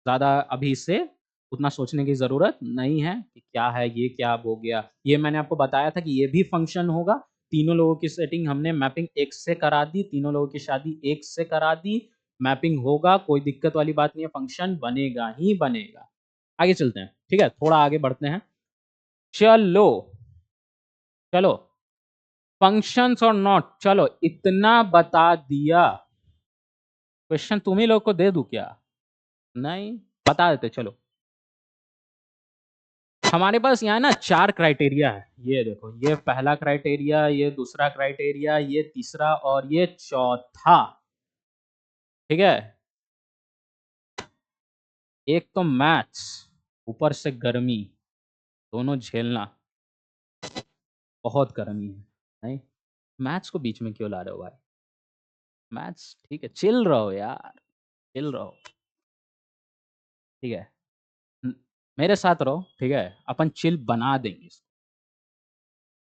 ज़्यादा अभी इससे उतना सोचने की ज़रूरत नहीं है कि क्या है, ये क्या हो गया। ये मैंने आपको बताया था कि ये भी फंक्शन होगा, तीनों लोगों की सेटिंग हमने मैपिंग एक से करा दी, तीनों लोगों की शादी एक से करा दी, मैपिंग होगा, कोई दिक्कत वाली बात नहीं है, फंक्शन बनेगा ही बनेगा। आगे चलते हैं, ठीक है? थोड़ा आगे बढ़ते हैं। चलो, चलो फंक्शंस और नॉट चलो इतना बता दिया। क्वेश्चन तुम ही लोग को दे दूँ क्या? नहीं, बता देते चलो। हमारे पास यहाँ ना 4 क्राइटेरिया है। ये देखो, ये पहला क्राइटेरिया, ये दूसरा क्राइटेरिया, ये तीसरा और ये चौथा, ठीक है? एक तो मैथ्स, ऊपर से गर्मी, दोनों झेलना, बहुत गर्मी है, नहीं? मैथ्स को बीच में क्यों ला रहे हो भाई? मैथ्स ठीक है, चिल रहो यार, चिल रहो, ठीक है? न मेरे साथ रहो, ठीक है? अपन चिल बना देंगे इसको।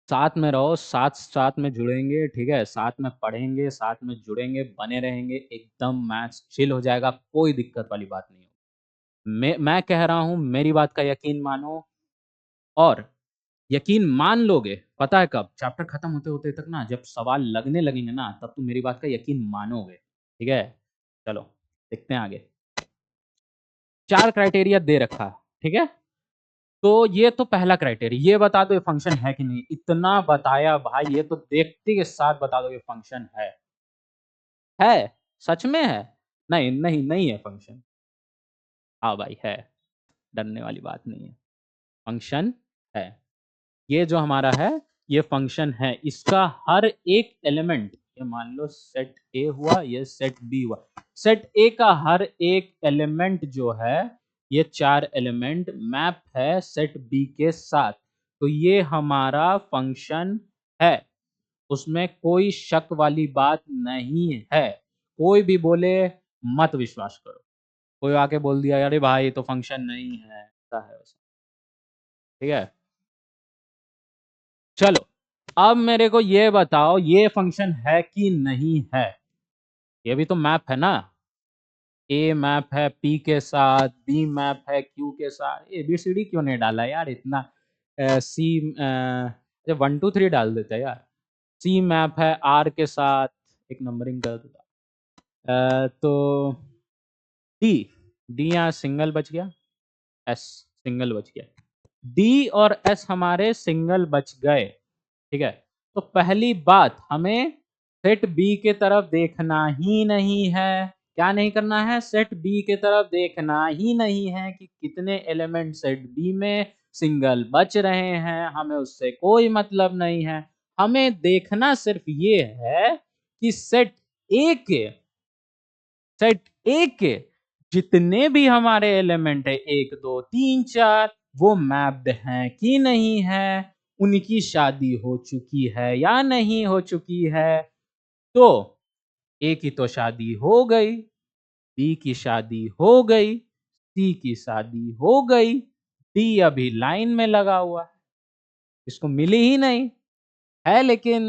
साथ में रहो, साथ-साथ में जुड़ेंगे, ठीक है? साथ में पढ़ेंगे, साथ में जुड़ेंगे, बने रहेंगे, एकदम मैथ्स चिल हो जाएगा, कोई दिक्कत वाली बात नहीं होगी। मैं कह रहा हूँ, मेरी बात का यकीन मानो और यकीन मान लोगे, पता है कब? चैप्टर खत्म होते-होते तक ना जब सवाल लगने लगेंगे ना, तब तुम मेरी बात का यकीन मानोगे, ठीक है? चलो, देखते हैं आगे। 4 क्राइटेरिया दे रखा है, ठीक है? तो ये तो पहला क्राइटेरिया, ये बता दो ये फंक्शन है कि नहीं? इतना बताया भाई, ये तो देखते के साथ बता दो ये फंक्शन है। है? सच में है? नहीं, नहीं, नहीं है फंक्शन। हाँ भाई है, डरने वाली बात नहीं है। फंक्शन है। ये जो हमारा है, ये फंक्शन है। इसका हर एक एलिमेंट, ये मान लो सेट ए हुआ, ये सेट बी हुआ। सेट ए का हर एक एलिमेंट जो है, ये 4 एलिमेंट मैप है सेट बी के साथ। तो ये हमारा फंक्शन है। उसमें कोई शक वाली बात नहीं है। कोई भी बोले मत विश्वास करो। कोई आके बोल दिया अरे भाई ये तो फंक्शन नहीं है, ऐसा है वैसा। ठीक है? चलो, अब मेरे को ये बताओ ये फंक्शन है कि नहीं है? ये भी तो मैप है ना? ए मैप है पी के साथ, बी मैप है क्यू के साथ। एबीसीडी क्यों नहीं डाला यार इतना? सी 1 2 3 डाल देते यार। सी मैप है आर के साथ, एक नंबरिंग कर देता। तो डी, डी यहाँ सिंगल बच गया, एस सिंगल बच गया। डी और एस हमारे सिंगल बच गए, ठीक है? तो पहली बात हमें सेट बी के तरफ देखना ही नहीं है। क्या नहीं करना है? सेट बी की तरफ देखना ही नहीं है कि कितने एलिमेंट सेट बी में सिंगल बच रहे हैं, हमें उससे कोई मतलब नहीं है। हमें देखना सिर्फ ये है कि सेट ए के जितने भी हमारे एलिमेंट है 1 2 3 4 वो मैप्ड हैं कि नहीं है, उनकी शादी हो चुकी है या नहीं हो चुकी है। तो ए की तो शादी हो गई, बी की शादी हो गई, सी की शादी हो गई, डी अभी लाइन में लगा हुआ है, इसको मिली ही नहीं है, लेकिन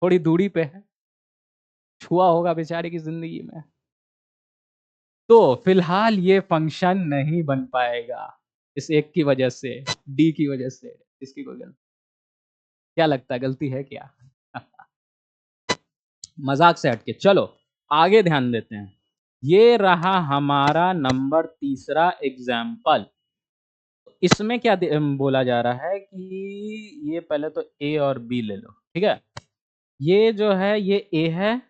थोड़ी दूरी पे है, छुआ होगा बेचारे की जिंदगी में। तो फिलहाल ये फंक्शन नहीं बन पाएगा इस एक की वजह से, डी की वजह से। इसकी कोई गलती? क्या लगता है गलती है क्या? मजाक से हटके चलो आगे ध्यान देते हैं। ये रहा हमारा नंबर तीसरा एग्जाम्पल। इसमें क्या बोला जा रहा है कि ये पहले तो ए और बी ले लो, ठीक है। ये जो है ये ए है,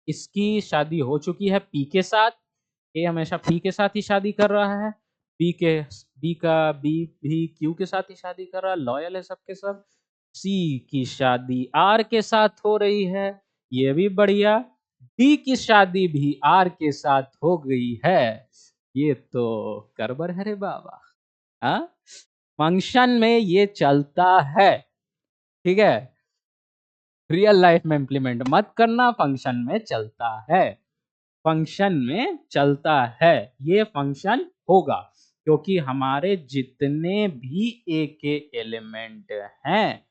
इसकी शादी हो चुकी है पी के साथ। ए हमेशा पी के साथ ही शादी कर रहा है, बी भी क्यू के साथ ही शादी कर रहा है, लॉयल है सबके सब। सी की शादी आर के साथ हो रही है, ये भी बढ़िया। डी की शादी भी आर के साथ हो गई है, ये तो गड़बड़ है रे बाबा। हाँ, फंक्शन में ये चलता है, ठीक है। रियल लाइफ में इंप्लीमेंट मत करना, फंक्शन में चलता है, फंक्शन में चलता है, ये फंक्शन होगा क्योंकि हमारे जितने भी ए के एलिमेंट हैं,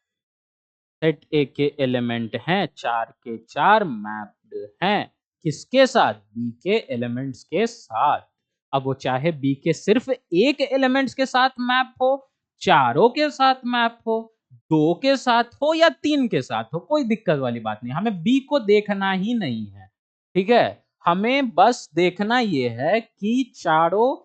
सेट ए के एलिमेंट हैं, 4 के 4 मैप्ड हैं किसके साथ? बी के एलिमेंट्स के साथ। अब वो चाहे बी के सिर्फ एक एलिमेंट्स के साथ मैप हो, चारों के साथ मैप हो, 2 के साथ हो या 3 के साथ हो, कोई दिक्कत वाली बात नहीं। हमें बी को देखना ही नहीं है, ठीक है। हमें बस देखना ये है कि चारों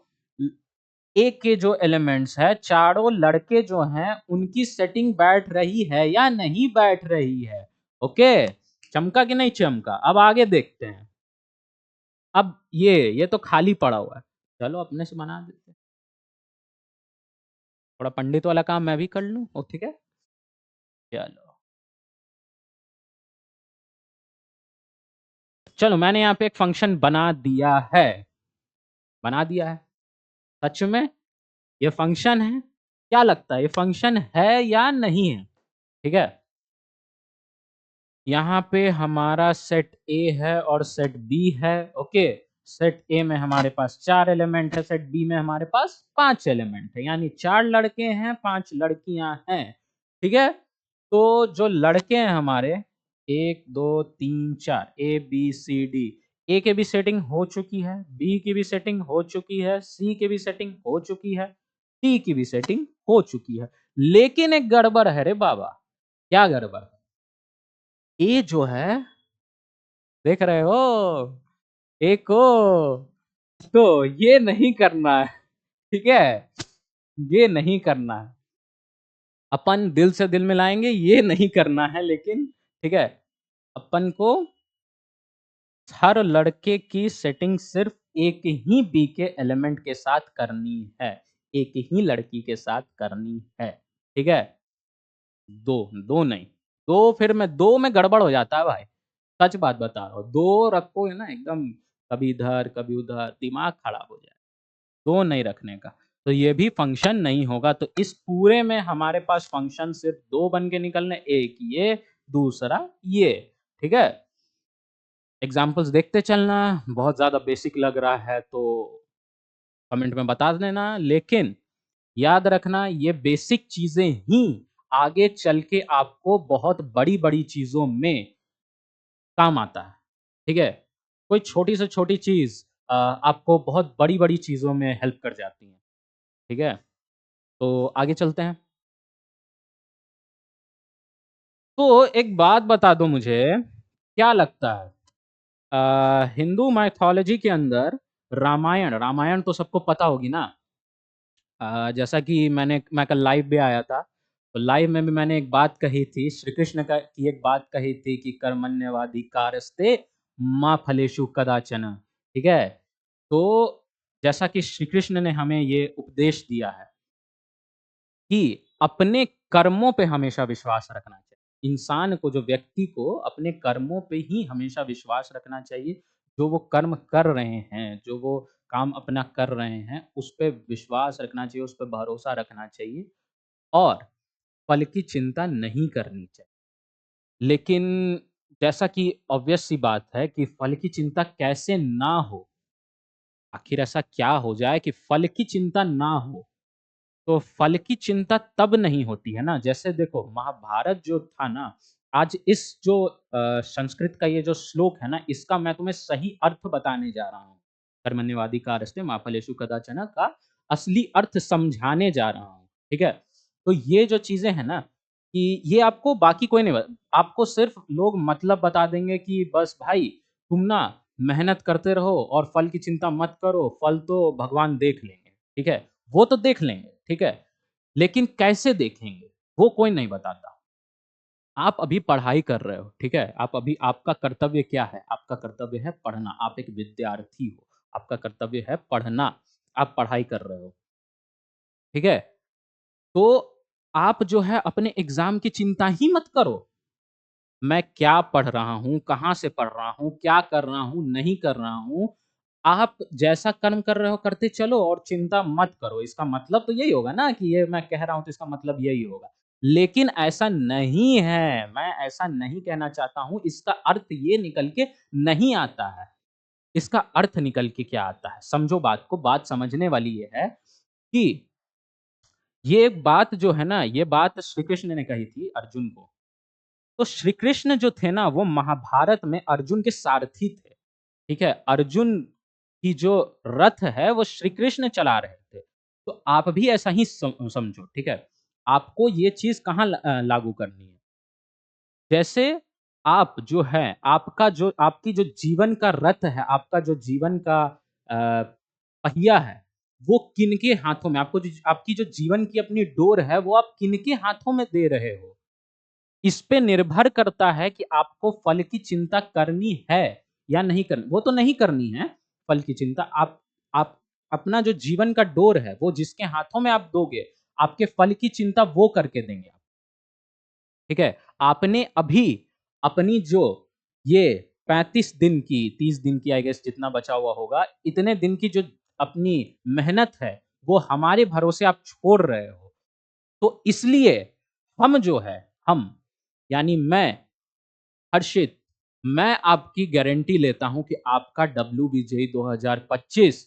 ए के जो एलिमेंट्स है, चारों लड़के जो हैं उनकी सेटिंग बैठ रही है या नहीं बैठ रही है। ओके, चमका कि नहीं चमका? अब आगे देखते हैं। अब ये तो खाली पड़ा हुआ है, चलो अपने से बना देते हैं। थोड़ा पंडित वाला काम मैं भी कर लूं, ठीक है। चलो चलो मैंने यहाँ पे एक फंक्शन बना दिया है, बना दिया है। सच में ये फंक्शन है? क्या लगता है ये फंक्शन है या नहीं है? ठीक है, यहाँ पे हमारा सेट ए है और सेट बी है। ओके, सेट ए में हमारे पास 4 एलिमेंट है, सेट बी में हमारे पास 5 एलिमेंट है, यानी 4 लड़के हैं 5 लड़कियां हैं, ठीक है। तो जो लड़के हैं हमारे 1 2 3 4 ए बी सी डी, ए के भी सेटिंग हो चुकी है, बी की भी सेटिंग हो चुकी है, सी की भी सेटिंग हो चुकी है, डी की भी सेटिंग हो चुकी है। लेकिन एक गड़बड़ है रे बाबा। क्या गड़बड़? ए जो है, देख रहे हो, ए को तो ये नहीं करना है, ठीक है, ये नहीं करना है। अपन दिल से दिल मिलाएंगे, ये नहीं करना है, लेकिन ठीक है, अपन को हर लड़के की सेटिंग सिर्फ एक ही बी के एलिमेंट के साथ करनी है, एक ही लड़की के साथ करनी है, ठीक है। दो दो नहीं, दो फिर मैं दो में गड़बड़ हो जाता है भाई, सच बात बता रहा हूँ। दो रखोगे ना एकदम, कभी इधर कभी उधर, दिमाग खराब हो जाए। दो नहीं रखने का, तो ये भी फंक्शन नहीं होगा। तो इस पूरे में हमारे पास फंक्शन सिर्फ दो बन के निकलने, एक ये, दूसरा ये, ठीक है। एग्जाम्पल्स देखते चलना, बहुत ज्यादा बेसिक लग रहा है तो कमेंट में बता देना, लेकिन याद रखना ये बेसिक चीजें ही आगे चल के आपको बहुत बड़ी बड़ी चीजों में काम आता है, ठीक है। कोई छोटी से छोटी चीज आपको बहुत बड़ी बड़ी चीजों में हेल्प कर जाती है, ठीक है। तो आगे चलते हैं। तो एक बात बता दो मुझे, क्या लगता है हिंदू माइथोलॉजी के अंदर रामायण, रामायण तो सबको पता होगी ना। जैसा कि मैं कल लाइव भी आया था, तो लाइव में भी मैंने एक बात कही थी, श्री कृष्ण का की एक बात कही थी कि कर्मण्यवादी कारस्ते माँ फलेषु कदाचन, ठीक है? तो जैसा कि श्री कृष्ण ने हमें ये उपदेश दिया है कि अपने कर्मों पे हमेशा विश्वास रखना चाहिए। इंसान को, जो व्यक्ति को अपने कर्मों पे ही हमेशा विश्वास रखना चाहिए। जो वो कर्म कर रहे हैं, जो वो काम अपना कर रहे हैं, उस पे विश्वास रखना चाहिए, उस पे भरोसा रखना चाहिए और फल की चिंता नहीं करनी चाहिए। लेकिन जैसा कि ऑब्वियस सी बात है कि फल की चिंता कैसे ना हो? आखिर ऐसा क्या हो जाए कि फल की चिंता ना हो? तो फल की चिंता तब नहीं होती है ना, जैसे देखो महाभारत जो था ना, आज इस जो संस्कृत का ये जो श्लोक है ना, इसका मैं तुम्हें सही अर्थ बताने जा रहा हूँ। कर्मण्येवाधिकारस्ते मा फलेषु कदाचन का असली अर्थ समझाने जा रहा हूँ, ठीक है? तो ये जो चीज़ें हैं ना, कि ये आपको बाकी कोई नहीं आपको सिर्फ़ लोग मतलब बता देंगे कि बस भाई तुम ना मेहनत करते रहो और फल की चिंता मत करो, फल तो भगवान देख लेंगे, ठीक है? वो तो देख लेंगे, ठीक है? लेकिन कैसे देखेंगे, वो कोई नहीं बताता। आप अभी पढ़ाई कर रहे हो, ठीक है? आप अभी आपका कर्तव्य क्या है? आपका कर्तव्य है पढ़ना, आप एक विद्यार्थी हो, आपका कर्तव्य है पढ़ना, आप पढ़ाई कर रहे हो, ठीक है? तो आप जो है अपने एग्ज़ाम की चिंता ही मत करो। मैं क्या पढ़ रहा हूँ, कहाँ से पढ़ रहा हूँ, क्या कर रहा हूँ, नहीं कर रहा हूँ। आप जैसा कर्म कर रहे हो करते चलो और चिंता मत करो। इसका मतलब तो यही होगा ना कि ये मैं कह रहा हूँ तो इसका मतलब यही होगा। लेकिन ऐसा नहीं है, मैं ऐसा नहीं कहना चाहता हूँ, इसका अर्थ ये निकल के नहीं आता है। इसका अर्थ निकल के क्या आता है? समझो बात को, बात समझने वाली ये है कि ये बात जो है ना, ये बात श्री कृष्ण ने कही थी अर्जुन को। तो श्री कृष्ण जो थे ना, वो महाभारत में अर्जुन के सारथी थे, ठीक है? अर्जुन की जो रथ है, वो श्री कृष्ण चला रहे थे। तो आप भी ऐसा ही समझो, ठीक है? आपको ये चीज़ कहाँ लागू करनी है? जैसे आप जो है, आपका जो आपकी जो जीवन का रथ है, आपका जो जीवन का पहिया है, वो किनके हाथों में आपको जो आपकी जो जीवन की अपनी डोर है, वो आप किनके हाथों में दे रहे हो? इस पे निर्भर करता है कि आपको फल की चिंता करनी है या नहीं करनी। वो तो नहीं करनी है फल की चिंता। आप अपना जो जीवन का डोर है, वो जिसके हाथों में आप दोगे, आपके फल की चिंता वो करके देंगे। ठीक है? आपने अभी अपनी जो ये 35 दिन की, 30 दिन की आई गेस जितना बचा हुआ होगा, इतने दिन की जो अपनी मेहनत है, वो हमारे भरोसे आप छोड़ रहे हो। तो इसलिए हम जो है, हम यानी मैं, हर्षित, मैं आपकी गारंटी लेता हूँ कि आपका WBJE 2025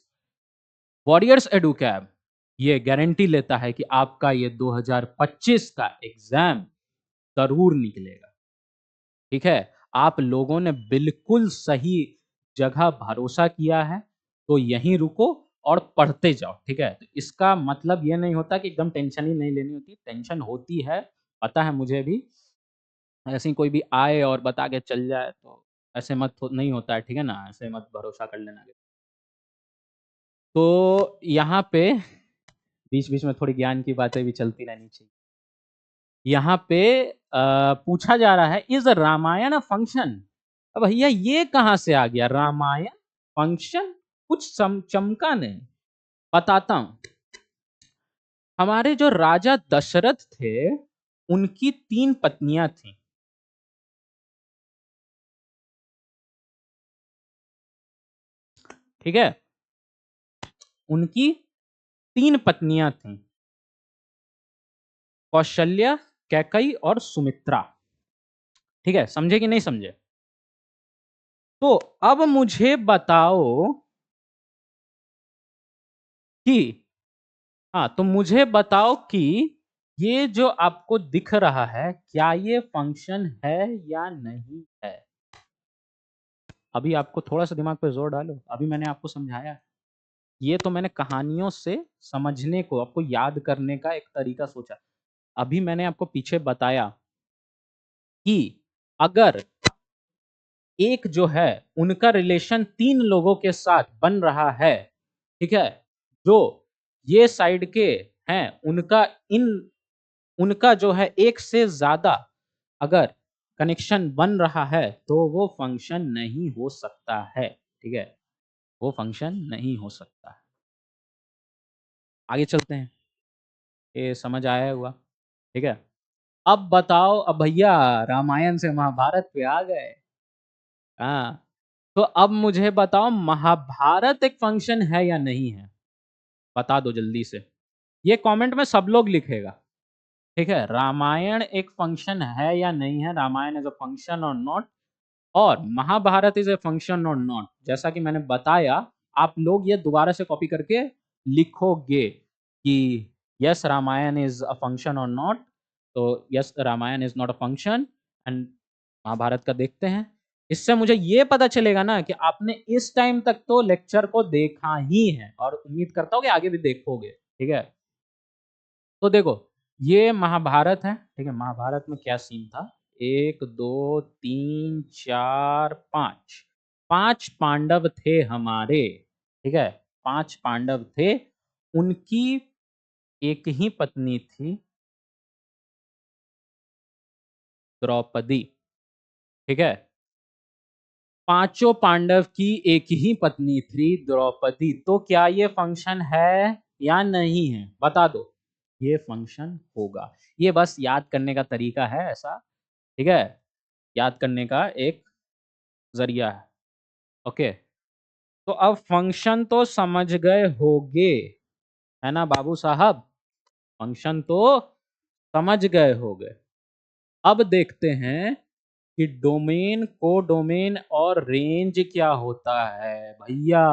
वॉरियर्स एडुकैब ये गारंटी लेता है कि आपका ये 2025 का एग्ज़ाम ज़रूर निकलेगा, ठीक है? आप लोगों ने बिल्कुल सही जगह भरोसा किया है, तो यहीं रुको और पढ़ते जाओ, ठीक है? तो इसका मतलब ये नहीं होता कि एकदम टेंशन ही नहीं लेनी होती, टेंशन होती है, पता है मुझे भी। ऐसे ही कोई भी आए और बता के चल जाए तो ऐसे मत हो नहीं होता है, ठीक है ना? ऐसे मत भरोसा कर लेना। तो यहाँ पे बीच-बीच में थोड़ी ज्ञान की बातें भी चलती रहनी चाहिए। यहाँ पे पूछा जा रहा है इज़ रामायण अ फंक्शन? अब भैया ये कहाँ से आ गया रामायण फंक्शन? कुछ चमका नहीं। बताता हूँ। हमारे जो राजा दशरथ थे, उनकी 3 पत्नियाँ थीं, ठीक है? उनकी 3 पत्नियाँ थीं। कौशल्या, कैकई और सुमित्रा, ठीक है? समझे कि नहीं समझे? तो अब मुझे बताओ कि हाँ, तो मुझे बताओ कि ये जो आपको दिख रहा है, क्या ये फंक्शन है या नहीं है? अभी आपको थोड़ा-सा दिमाग पे ज़ोर डालो, अभी मैंने आपको समझाया। ये तो मैंने कहानियों से समझने को, आपको याद करने का एक तरीका सोचा। अभी मैंने आपको पीछे बताया कि अगर एक जो है उनका रिलेशन 3 लोगों के साथ बन रहा है, ठीक है? जो ये साइड के हैं, उनका जो है एक से ज़्यादा अगर कनेक्शन बन रहा है, तो वो फंक्शन नहीं हो सकता है, ठीक है? वो फंक्शन नहीं हो सकता। आगे चलते हैं, ये समझ आया हुआ, ठीक है। अब बताओ, अब भैया रामायण से महाभारत पे आ गए। हाँ, तो अब मुझे बताओ महाभारत एक फंक्शन है या नहीं है, बता दो जल्दी से। ये कमेंट में सब लोग लिखेगा, ठीक है। रामायण एक फंक्शन है या नहीं है, रामायण इज अ फंक्शन और नॉट, और महाभारत इज ए फंक्शन और नॉट। जैसा कि मैंने बताया, आप लोग ये दोबारा से कॉपी करके लिखोगे कि yes Ramayan is a function और नॉट, तो yes Ramayan is not a function, and Mahabharat का देखते हैं। इससे मुझे ये पता चलेगा ना कि आपने इस टाइम तक तो लेक्चर को देखा ही है, और उम्मीद करता हूँ कि आगे भी देखोगे, ठीक है। तो देखो, ये महाभारत है, ठीक है। महाभारत में क्या सीन था, 1 2 3 4 5, 5 पांडव थे हमारे, ठीक है। 5 पांडव थे, उनकी एक ही पत्नी थी, द्रौपदी, ठीक है। पांचों पांडव की एक ही पत्नी थी, द्रौपदी। तो क्या ये फंक्शन है या नहीं है, बता दो। ये फंक्शन होगा, ये बस याद करने का तरीका है ऐसा, ठीक है। याद करने का एक जरिया है, ओके। तो अब फंक्शन तो समझ गए होगे, है ना बाबू साहब, फंक्शन तो समझ गए होगे। अब देखते हैं कि डोमेन, कोडोमेन और रेंज क्या होता है भैया।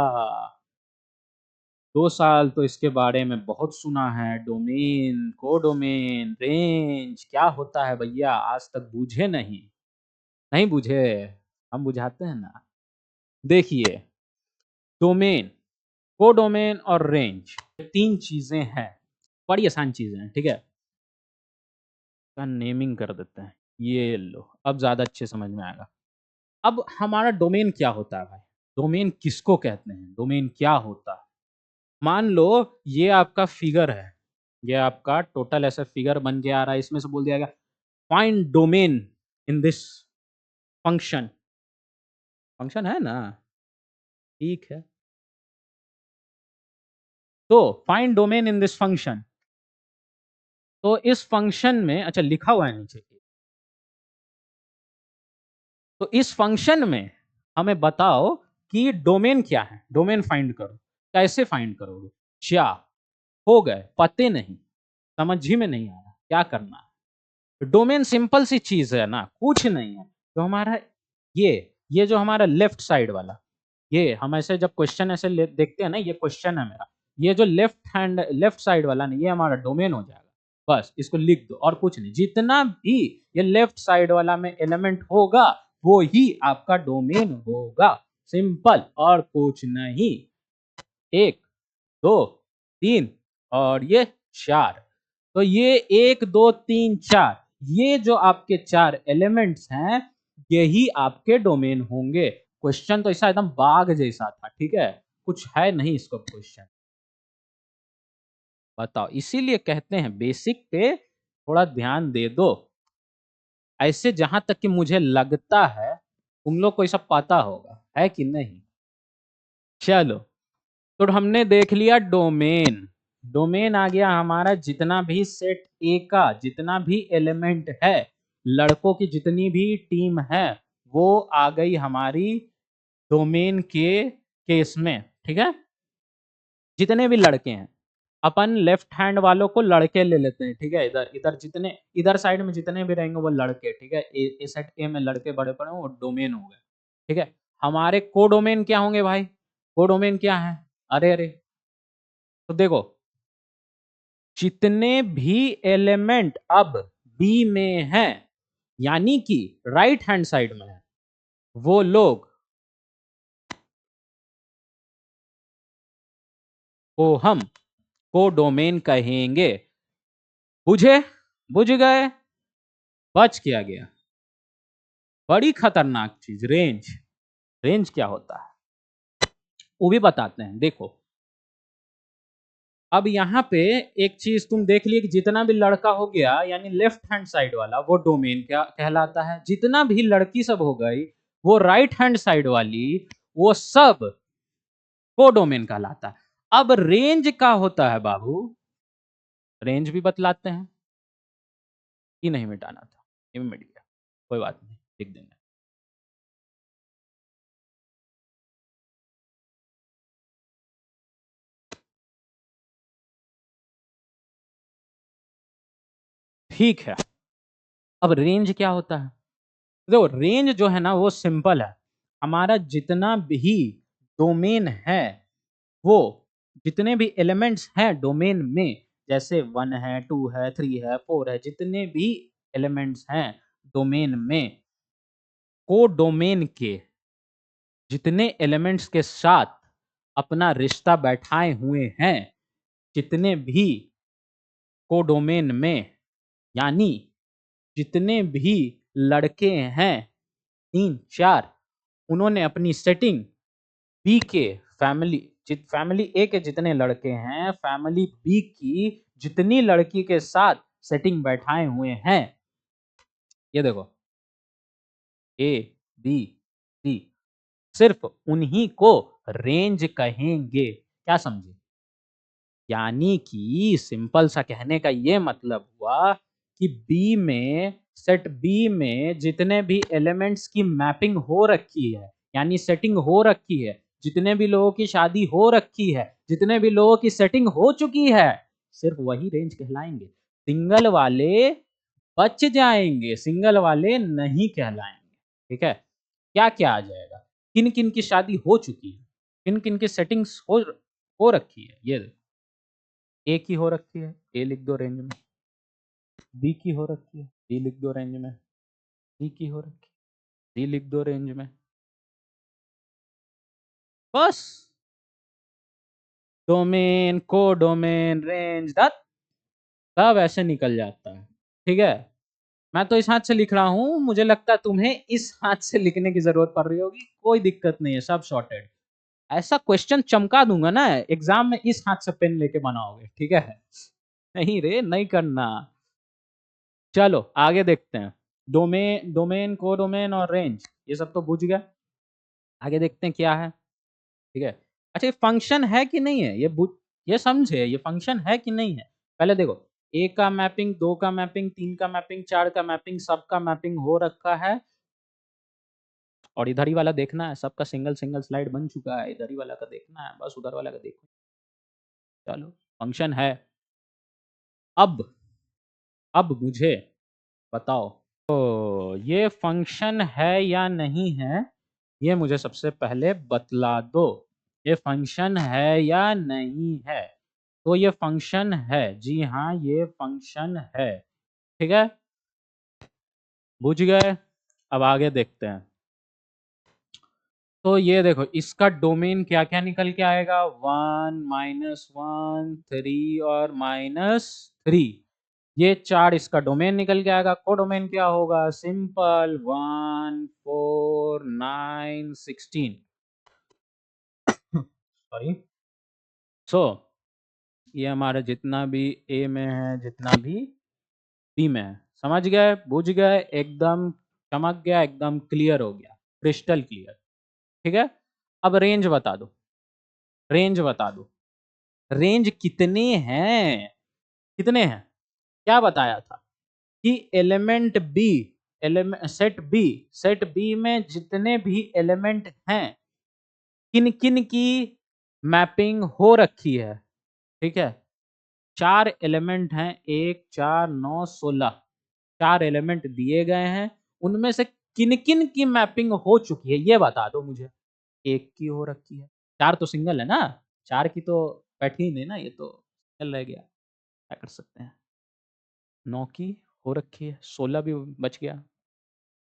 2 साल तो इसके बारे में बहुत सुना है, डोमेन, कोडोमेन, रेंज क्या होता है भैया, आज तक बूझे नहीं, नहीं बूझे, हम बुझाते हैं ना। देखिए, डोमेन, कोडोमेन और रेंज, 3 चीजें हैं, बड़ी आसान चीजें हैं, ठीक है। का नेमिंग कर देते हैं, ये लो, अब ज्यादा अच्छे समझ में आएगा। अब हमारा डोमेन क्या होता है भाई, डोमेन किसको कहते हैं, डोमेन क्या होता है। मान लो ये आपका फिगर है, ये आपका टोटल ऐसा फिगर बन के आ रहा है, इसमें से बोल दिया गया find domain in this function, function है ना, ठीक है। तो find domain in this function, तो इस फंक्शन में, अच्छा लिखा हुआ है नीचे, तो इस फंक्शन में हमें बताओ कि डोमेन क्या है, डोमेन फाइंड करो। कैसे फाइंड करोगे, क्या हो गए पते नहीं, समझ ही में नहीं आ रहा क्या करना है। डोमेन सिंपल सी चीज है ना, कुछ नहीं है। तो हमारा ये जो हमारा लेफ्ट साइड वाला, ये हम ऐसे जब क्वेश्चन ऐसे देखते हैं ना, ये क्वेश्चन है मेरा, ये जो लेफ्ट साइड वाला ना, ये हमारा डोमेन हो जाएगा। बस इसको लिख दो और कुछ नहीं, जितना भी ये लेफ्ट साइड वाला में एलिमेंट होगा वो ही आपका डोमेन होगा, सिंपल, और कुछ नहीं। 1 2 3 और ये 4, तो ये 1 2 3 4, ये जो आपके 4 एलिमेंट्स हैं, यही आपके डोमेन होंगे। क्वेश्चन तो ऐसा एकदम बाघ जैसा था, ठीक है, कुछ है नहीं इसको क्वेश्चन, बताओ। इसीलिए कहते हैं बेसिक पे थोड़ा ध्यान दे दो, ऐसे जहां तक कि मुझे लगता है तुम लोग को ये सब पता होगा, है कि नहीं। चलो, तो हमने देख लिया डोमेन, डोमेन आ गया हमारा जितना भी सेट ए का जितना भी एलिमेंट है, लड़कों की जितनी भी टीम है, वो आ गई हमारी डोमेन के केस में, ठीक है। जितने भी लड़के हैं, अपन लेफ्ट हैंड वालों को लड़के ले लेते हैं, ठीक है। इधर इधर जितने, इधर साइड में जितने भी रहेंगे वो लड़के, ठीक है। ए सेट ए में लड़के बड़े पड़े वो डोमेन हो गए, ठीक है। हमारे कोडोमेन क्या होंगे भाई, कोडोमेन क्या है, अरे अरे, तो देखो, जितने भी एलिमेंट अब बी में हैं, यानी कि राइट हैंड साइड में है, वो लोग को हम कोडोमेन कहेंगे। बुझे, बुझ गए, बच किया गया। बड़ी खतरनाक चीज, रेंज, रेंज क्या होता है वो भी बताते हैं, देखो। अब यहाँ पे एक चीज तुम देख लिए कि जितना भी लड़का हो गया, यानी लेफ्ट हैंड साइड वाला, वो डोमेन क्या कहलाता है। जितना भी लड़की सब हो गई, वो राइट हैंड साइड वाली, वो सब कोडोमेन कहलाता है। अब रेंज क्या होता है बाबू? रेंज भी बतलाते हैं कि नहीं मिटाना था, ये भी मिट गया, कोई बात नहीं, लिख देंगे। ठीक है, अब रेंज क्या होता है? देखो रेंज जो है ना वो सिंपल है। हमारा जितना भी डोमेन है, वो जितने भी एलिमेंट्स हैं डोमेन में, जैसे 1 है, 2 है, 3 है, 4 है, जितने भी एलिमेंट्स हैं डोमेन में, को डोमेन के जितने एलिमेंट्स के साथ अपना रिश्ता बैठाए हुए हैं, जितने भी कोडोमेन में, यानी जितने भी लड़के हैं 3 4, उन्होंने अपनी सेटिंग बी के फैमिली ए के जितने लड़के हैं, फैमिली बी की जितनी लड़की के साथ सेटिंग बैठाए हुए हैं, ये देखो ए बी सी, सिर्फ उन्हीं को रेंज कहेंगे। क्या समझे? यानी कि सिंपल सा कहने का ये मतलब हुआ कि बी में, सेट बी में जितने भी एलिमेंट्स की मैपिंग हो रखी है, यानी सेटिंग हो रखी है, जितने भी लोगों की शादी हो रखी है, जितने भी लोगों की सेटिंग हो चुकी है, सिर्फ वही रेंज कहलाएंगे। सिंगल वाले बच जाएंगे, सिंगल वाले नहीं कहलाएंगे। ठीक है, क्या क्या आ जाएगा? किन किन की शादी हो चुकी है, किन किन की सेटिंग्स हो रखी है, ये देखो। ए की हो रखी है, ए लिख दो रेंज में। बी की हो रखी है, बी लिख दो रेंज में। सी की हो रखी है, सी लिख दो रेंज में। बस डोमेन, को डोमेन, रेंज, दैट सब ऐसे निकल जाता है। ठीक है, मैं तो इस हाथ से लिख रहा हूं, मुझे लगता है तुम्हें इस हाथ से लिखने की जरूरत पड़ रही होगी। कोई दिक्कत नहीं है, सब सॉर्टेड। ऐसा क्वेश्चन चमका दूंगा ना एग्जाम में, इस हाथ से पेन लेके बनाओगे। ठीक है, नहीं रे, नहीं करना। चलो आगे देखते हैं। डोमेन, कोडोमेन और रेंज, ये सब तो बुझ गया। आगे देखते हैं क्या है। ठीक है, अच्छा ये फंक्शन है कि नहीं है, ये समझे, ये फंक्शन है कि नहीं है। पहले देखो, ए का मैपिंग, 2 का मैपिंग, 3 का मैपिंग, 4 का मैपिंग, सबका मैपिंग हो रखा है। और इधर ही वाला देखना है, सबका सिंगल सिंगल स्लाइड बन चुका है, इधर ही वाला का देखना है, बस उधर वाला का देखो। चलो फंक्शन है। अब अब मुझे बताओ, तो ये फंक्शन है या नहीं है, ये मुझे सबसे पहले बतला दो। ये फंक्शन है या नहीं है? तो ये फंक्शन है, जी हाँ ये फंक्शन है। ठीक है, बुझ गए। अब आगे देखते हैं। तो ये देखो, इसका डोमेन क्या क्या निकल के आएगा? 1 -1 3 और -3, ये 4 इसका डोमेन निकल के आएगा। कोडोमेन क्या होगा? सिंपल, 1 4 9 16। सॉरी। सो ये हमारा जितना भी ए में है, जितना भी बी में है, समझ गए, बुझ गए, एकदम चमक गया, एकदम क्लियर हो गया, क्रिस्टल क्लियर। ठीक है, अब रेंज बता दो, रेंज बता दो। रेंज कितने हैं? कितने हैं? क्या बताया था कि element B, element set B में जितने भी एलिमेंट हैं, किन किन की मैपिंग हो रखी है। ठीक है, 4 एलिमेंट हैं, 1 4 9 16, 4 एलिमेंट दिए गए हैं, उनमें से किन किन की मैपिंग हो चुकी है ये बता दो मुझे। एक की हो रखी है, 4 तो सिंगल है ना, 4 की तो बैठी ही नहीं ना, ये तो सिंगल रह गया, क्या कर सकते हैं। 9 की हो रखी है, 16 भी बच गया,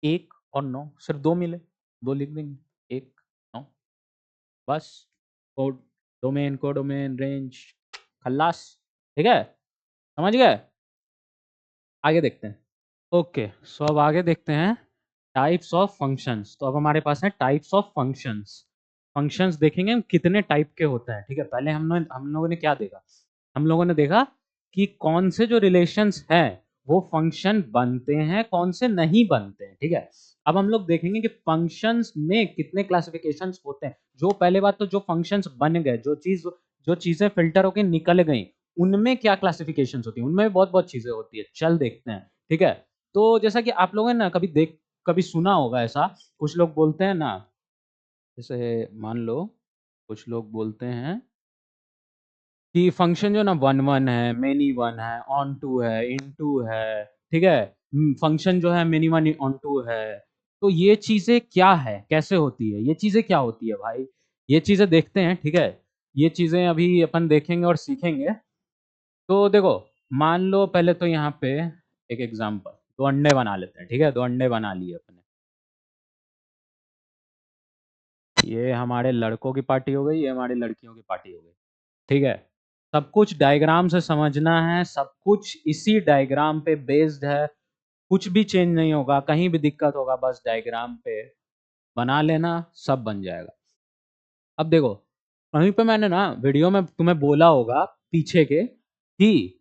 1 और 9 सिर्फ 2 मिले, 2 लिख देंगे, 1 9, बस। कोड डोमेन, कोडोमेन, रेंज, खल्लास। ठीक है, समझ गए। आगे देखते हैं। ओके, सो अब आगे देखते हैं टाइप्स ऑफ फंक्शंस। तो अब हमारे पास है टाइप्स ऑफ फंक्शंस। फंक्शंस देखेंगे हम कितने टाइप के होते हैं। ठीक है, पहले हम लोगों ने क्या देखा? हम लोगों ने देखा कि कौन से जो रिलेशंस हैं वो फंक्शन बनते हैं, कौन से नहीं बनते हैं, ठीक है। अब हम लोग देखेंगे कि फंक्शंस में कितने क्लासिफिकेशंस होते हैं। जो पहले बात तो जो फंक्शंस बन गए, जो चीजें फिल्टर होके निकल गई, उनमें क्या क्लासिफिकेशंस होती है, उनमें बहुत बहुत चीजें होती है। चल देखते हैं, ठीक है। तो जैसा कि आप लोगों ने ना कभी सुना होगा ऐसा, कुछ लोग बोलते हैं ना, जैसे मान लो कुछ लोग बोलते हैं कि फंक्शन जो ना वन वन है, मेनी वन है, ऑन टू है, इन टू है, ठीक है। फंक्शन जो है मेनी वन ऑन टू है। तो ये चीजें क्या है, कैसे होती है, ये चीजें क्या होती है भाई, ये चीजें देखते हैं, ठीक है। ये चीजें अभी अपन देखेंगे और सीखेंगे। तो देखो, मान लो पहले तो यहाँ पे एक एग्जांपल, दो अंडे बना लेते हैं, ठीक है। दो अंडे बना लिए अपने, ये हमारे लड़कों की पार्टी हो गई, ये हमारी लड़कियों की पार्टी हो गई, ठीक है। सब कुछ डायग्राम से समझना है, सब कुछ इसी डायग्राम पे बेस्ड है, कुछ भी चेंज नहीं होगा, कहीं भी दिक्कत होगा बस डायग्राम पे बना लेना, सब बन जाएगा। अब देखो, कहीं पे मैंने ना वीडियो में तुम्हें बोला होगा पीछे के कि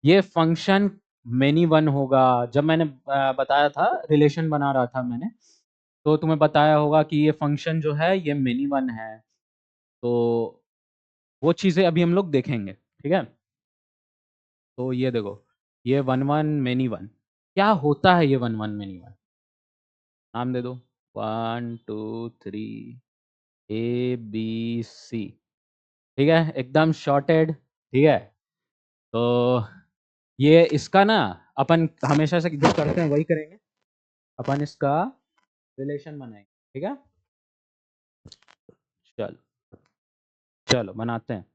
ये फंक्शन मेनी वन होगा। जब मैंने बताया था, रिलेशन बना रहा था मैंने, तो तुम्हें बताया होगा कि ये फंक्शन जो है ये मेनी वन है। तो वो चीजें अभी हम लोग देखेंगे, ठीक है। तो ये देखो, ये वन वन मेनी वन, क्या होता है ये वन वन मेनी वन, नाम दे दो, 1 2 3 ABC, ठीक है, एकदम शॉर्टेड, ठीक है। तो ये इसका ना अपन हमेशा से जो करते हैं वही करेंगे, अपन इसका रिलेशन बनाएंगे, ठीक है। चलो चलो बनाते हैं,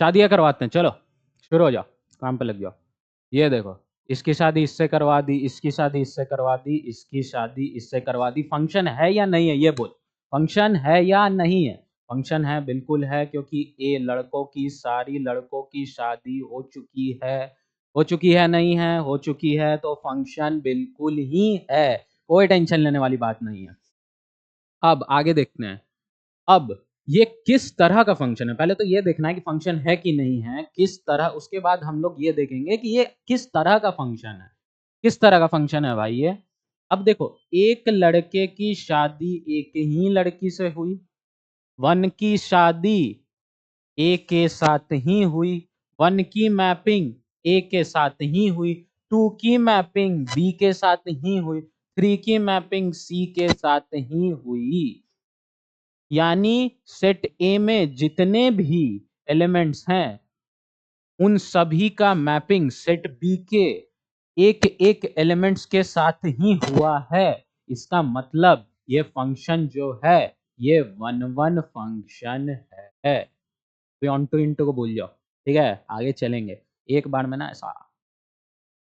शादियां करवाते हैं, चलो शुरू हो जाओ, काम पे लग जाओ। ये देखो, इसकी शादी इससे करवा दी, इसकी शादी इससे करवा दी, इसकी शादी इससे करवा दी। फंक्शन है या नहीं है, ये बोल, फंक्शन है या नहीं है। फंक्शन है, बिल्कुल है, क्योंकि ये लड़कों की सारी लड़कों की शादी हो चुकी है। हो चुकी है, नहीं है, हो चुकी है, तो फंक्शन बिल्कुल ही है, कोई टेंशन लेने वाली बात नहीं है। अब आगे देखते हैं, अब ये किस तरह का फंक्शन है, पहले तो ये देखना है कि फंक्शन है कि नहीं है, किस तरह, उसके बाद हम लोग ये देखेंगे कि ये किस तरह का फंक्शन है। किस तरह का फंक्शन है भाई ये। अब देखो, एक लड़के की शादी एक ही लड़की से हुई, वन की शादी ए के साथ ही हुई, वन की मैपिंग ए के साथ ही हुई, टू की मैपिंग बी के साथ ही हुई, थ्री की मैपिंग सी के साथ ही हुई। यानी सेट ए में जितने भी एलिमेंट्स हैं, उन सभी का मैपिंग सेट बी के एक एक एलिमेंट्स के साथ ही हुआ है। इसका मतलब ये फंक्शन जो है ये वन वन फंक्शन है। ऑन टू इंटू को भूल जाओ, ठीक है, आगे चलेंगे। एक बार में ना ऐसा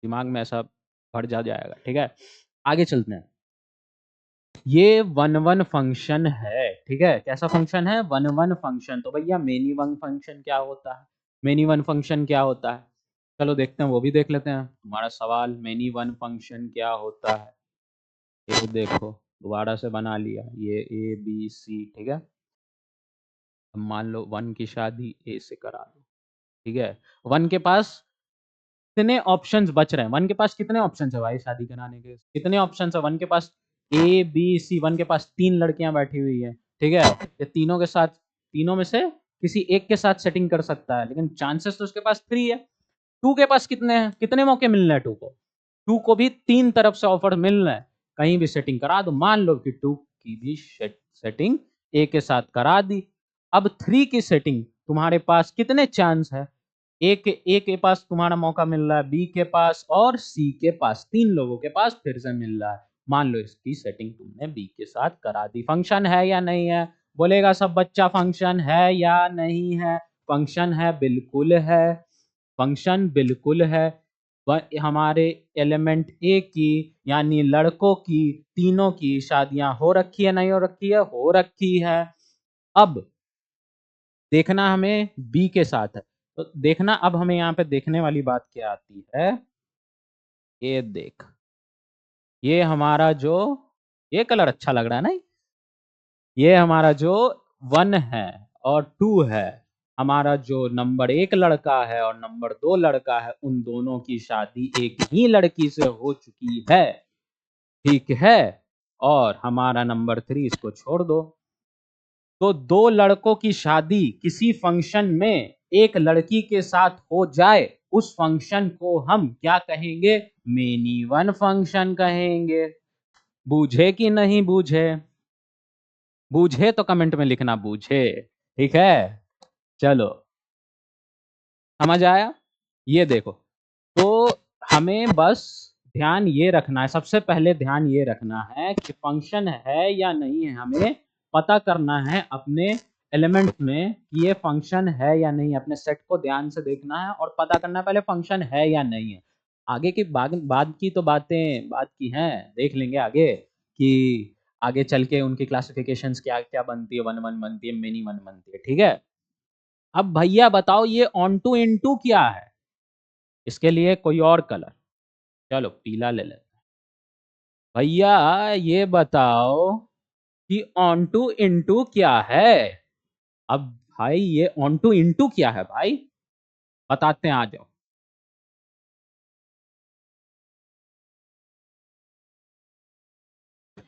दिमाग में ऐसा भर जा जाएगा, ठीक है। आगे चलते हैं, ये वन वन फंक्शन है, ठीक है। कैसा फंक्शन है, वन वन फंक्शन। तो भैया मेनी वन फंक्शन क्या होता है, मेनी वन फंक्शन क्या होता है, चलो देखते हैं, वो भी देख लेते हैं। तुम्हारा सवाल, मेनी वन फंक्शन क्या होता है, ये देखो, दोबारा से बना लिया, ये ABC, ठीक है। अब मान लो वन की शादी ए से करा दो, ठीक है। वन के पास कितने ऑप्शंस बच रहे हैं, वन के पास कितने ऑप्शंस है भाई शादी कराने के, कितने ऑप्शंस है वन के पास, ABC, वन के पास 3 लड़कियां बैठी हुई है, ठीक है। ये तीनों के साथ, तीनों में से किसी एक के साथ सेटिंग कर सकता है, लेकिन चांसेस तो उसके पास 3 है। टू के पास कितने हैं, कितने मौके मिल रहे हैं टू को, टू को भी 3 तरफ से ऑफर मिल रहा है, कहीं भी सेटिंग करा दो। मान लो कि टू की भी सेटिंग ए के साथ करा दी। अब 3 की सेटिंग तुम्हारे पास कितने चांस है, ए के पास तुम्हारा मौका मिल रहा है, बी के पास और सी के पास, 3 लोगों के पास फिर से मिल रहा है। मान लो इसकी सेटिंग तुमने बी के साथ करा दी, फंक्शन है या नहीं है, बोलेगा सब बच्चा फंक्शन है या नहीं है। फंक्शन है, बिल्कुल है, फंक्शन बिल्कुल है। हमारे एलिमेंट ए की, यानी लड़कों की, तीनों की शादियां हो रखी है, नहीं हो रखी है, हो रखी है। अब देखना हमें बी के साथ है, तो देखना अब हमें यहाँ पे देखने वाली बात क्या आती है, ये देख, ये हमारा जो, ये कलर अच्छा लग रहा है ना, ये हमारा जो वन है और टू है, हमारा जो नंबर 1 लड़का है और नंबर 2 लड़का है, उन दोनों की शादी एक ही लड़की से हो चुकी है, ठीक है? और हमारा नंबर 3 इसको छोड़ दो। तो 2 लड़कों की शादी किसी फंक्शन में एक लड़की के साथ हो जाए, उस फंक्शन को हम क्या कहेंगे? मेनी वन फंक्शन कहेंगे। बूझे कि नहीं बूझे? बूझे तो कमेंट में लिखना बूझे, ठीक है? चलो, समझ आया? ये देखो, तो हमें बस ध्यान ये रखना है, सबसे पहले ध्यान ये रखना है कि फंक्शन है या नहीं है, हमें पता करना है अपने एलिमेंट में कि ये फंक्शन है या नहीं। अपने सेट को ध्यान से देखना है और पता करना है पहले फंक्शन है या नहीं है। आगे की बाद की तो बातें बात की हैं, देख लेंगे आगे कि आगे चल के उनकी क्लासिफिकेशंस क्या-क्या बनती है, 1 1 बनती है, मेनी 1 बनती है, ठीक है? अब भैया बताओ ये ऑन टू इनटू क्या है? इसके लिए कोई और कलर, चलो पीला ले लेते हैं। भैया ये बताओ कि ऑन टू इनटू क्या है? अब भाई ये ऑन टू इनटू क्या है भाई? बताते हैं, आ जाओ।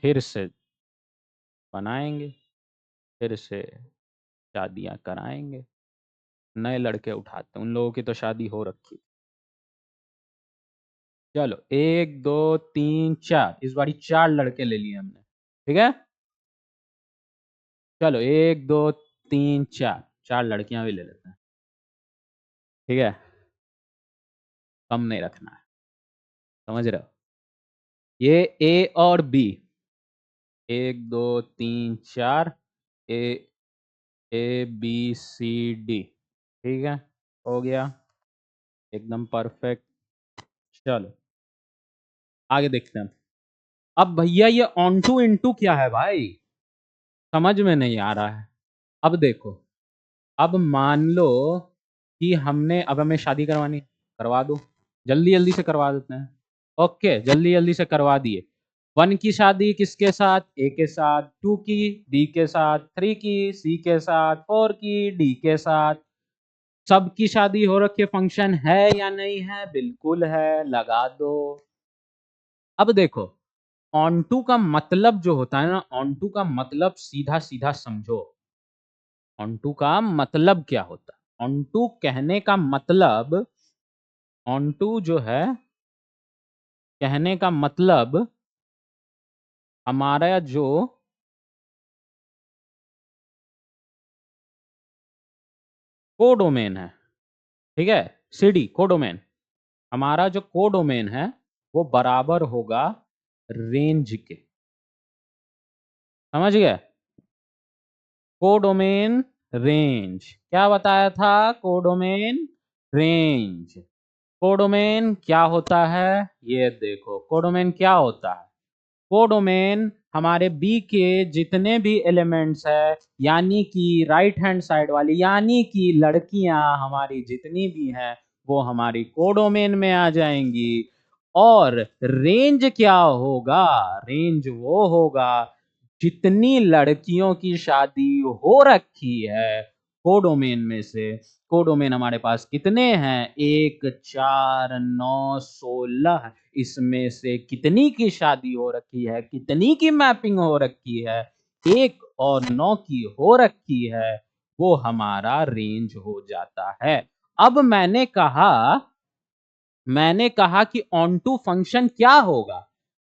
फिर से बनाएंगे, फिर से शादियां कराएंगे, नए लड़के उठाते हैं, उन लोगों की तो शादी हो रखी। चलो 1 2 3 4, इस बारी 4 लड़के ले लिए हमने, ठीक है? चलो 1 2 3 4, 4 लड़कियां भी ले लेते हैं, ठीक है? कम नहीं रखना है, समझ रहे हो? ये ए और B, 1 2 3 4, A A B C D, ठीक है? हो गया, एकदम परफेक्ट। चलो आगे देखते हैं। अब भैया ये ऑन टू इनटू क्या है भाई? समझ में नहीं आ रहा है। अब देखो, अब मान लो कि हमने अब हमें शादी करवानी है, करवा दो, जल्दी जल्दी से करवा देते हैं। ओके, जल्दी जल्दी से करवा दिए। 1 की शादी किसके साथ? ए के साथ, 2 की बी के साथ, 3 की सी के साथ, 4 की डी के साथ। सबकी शादी हो रखी है, फंक्शन है या नहीं है? बिल्कुल है, लगा दो। अब देखो, ऑन टू का मतलब जो होता है ना, ऑन टू का मतलब सीधा सीधा समझो। ऑन टू का मतलब क्या होता है? ऑन टू कहने का मतलब, ऑन टू जो है कहने का मतलब, हमारा जो कोडोमेन है, ठीक है? सीडी कोडोमेन, हमारा जो कोडोमेन है वो बराबर होगा रेंज के, समझ गए? कोडोमेन रेंज, क्या बताया था? Codomain range. कोडोमेन क्या होता है? ये देखो, कोडोमेन क्या होता है? कोडोमेन हमारे बी के जितने भी एलिमेंट्स है, यानी कि राइट हैंड साइड वाली, यानी कि लड़कियां हमारी जितनी भी हैं, वो हमारी कोडोमेन में आ जाएंगी। और रेंज क्या होगा? रेंज वो होगा जितनी लड़कियों की शादी हो रखी है कोडोमेन में से। कोडोमेन हमारे पास कितने हैं? 1 4 9 16, इसमें से कितनी की शादी हो रखी है, कितनी की मैपिंग हो रखी है? 1 और 9 की हो रखी है, वो हमारा रेंज हो जाता है। अब मैंने कहा कि ऑन टू फंक्शन क्या होगा?